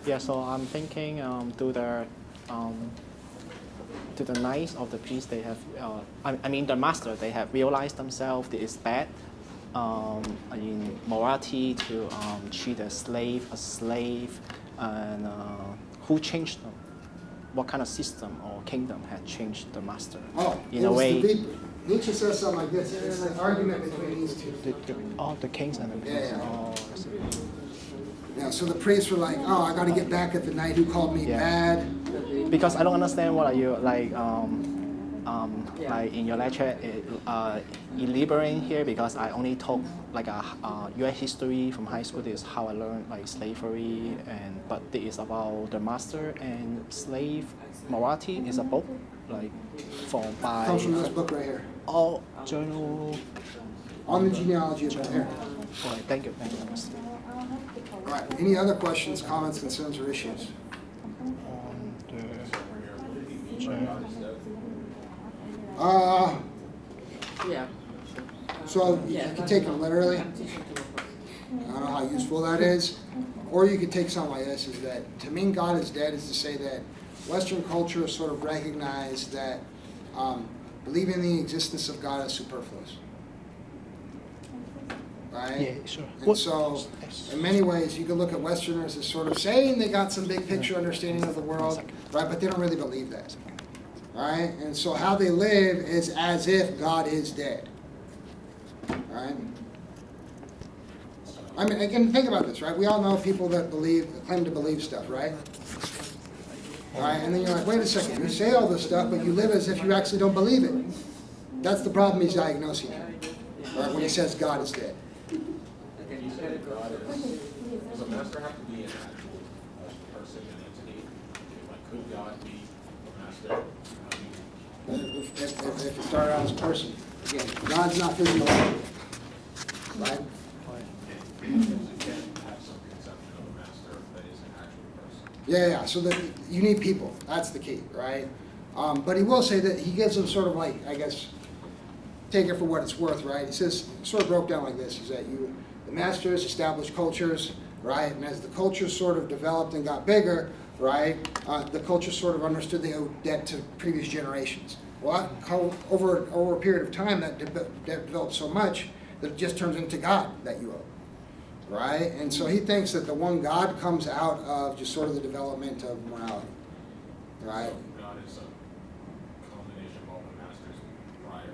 yeah. So I'm thinking to the knights of the piece, they have. I mean, the master. They have realized themselves that it's bad in morality to treat a slave, and who changed them? What kind of system or kingdom had changed the master? Oh, in a way. Nietzsche says something like this. It's an argument between these two. The kings and the priests. Yeah. Oh, I see. Yeah, so the priests were like, oh, I got to get back at the knight who called me bad. Because I don't understand what are you like. like in your lecture, elaborating here because I only took like a U.S. history from high school. This is how I learned like slavery, but this is about the master and slave morality. Is a book like by Comes from this book right here. Oh, journal. On the genealogy of the hair. All right, thank you very much. All right, any other questions, comments, concerns, or issues? Yeah. So you can take them literally. I don't know how useful that is. Or you could take something like this, is that to mean God is dead is to say that Western culture sort of recognized that believing in the existence of God is superfluous. Right? Yeah, sure. And so, in many ways, you can look at Westerners as sort of saying they got some big picture understanding of the world, right? But they don't really believe that. Right? And so how they live is as if God is dead. Right? I mean, again, think about this, right? We all know people that claim to believe stuff, right? Right? And then you're like, wait a second, you say all this stuff, but you live as if you actually don't believe it. That's the problem he's diagnosing here, right? When he says God is dead. Again, you said God is, does a master have to be an actual person, an entity? Like, could God be a master? If you start out as a person, again, God's not physiological, right? You can have some conception of a master that is an actual person. Yeah. So you need people. That's the key, right? But he will say that he gives them sort of like, I guess, take it for what it's worth, right? He says, sort of broke down like this, is that the masters established cultures, right? And as the cultures sort of developed and got bigger, right, the culture sort of understood they owed debt to previous generations. Well, over a period of time, that developed so much that it just turns into God that you owe. Right? And so he thinks that the one God comes out of just sort of the development of morality. Right? So God is a combination of all the masters prior.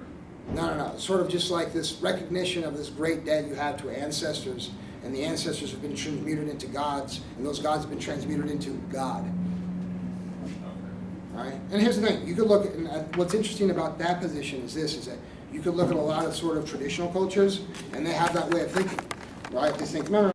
No. Sort of just like this recognition of this great debt you have to ancestors, and the ancestors have been transmuted into gods, and those gods have been transmuted into God. Right? And here's the thing. You could look at, what's interesting about that position is that you could look at a lot of sort of traditional cultures, and they have that way of thinking. Right? They think, no,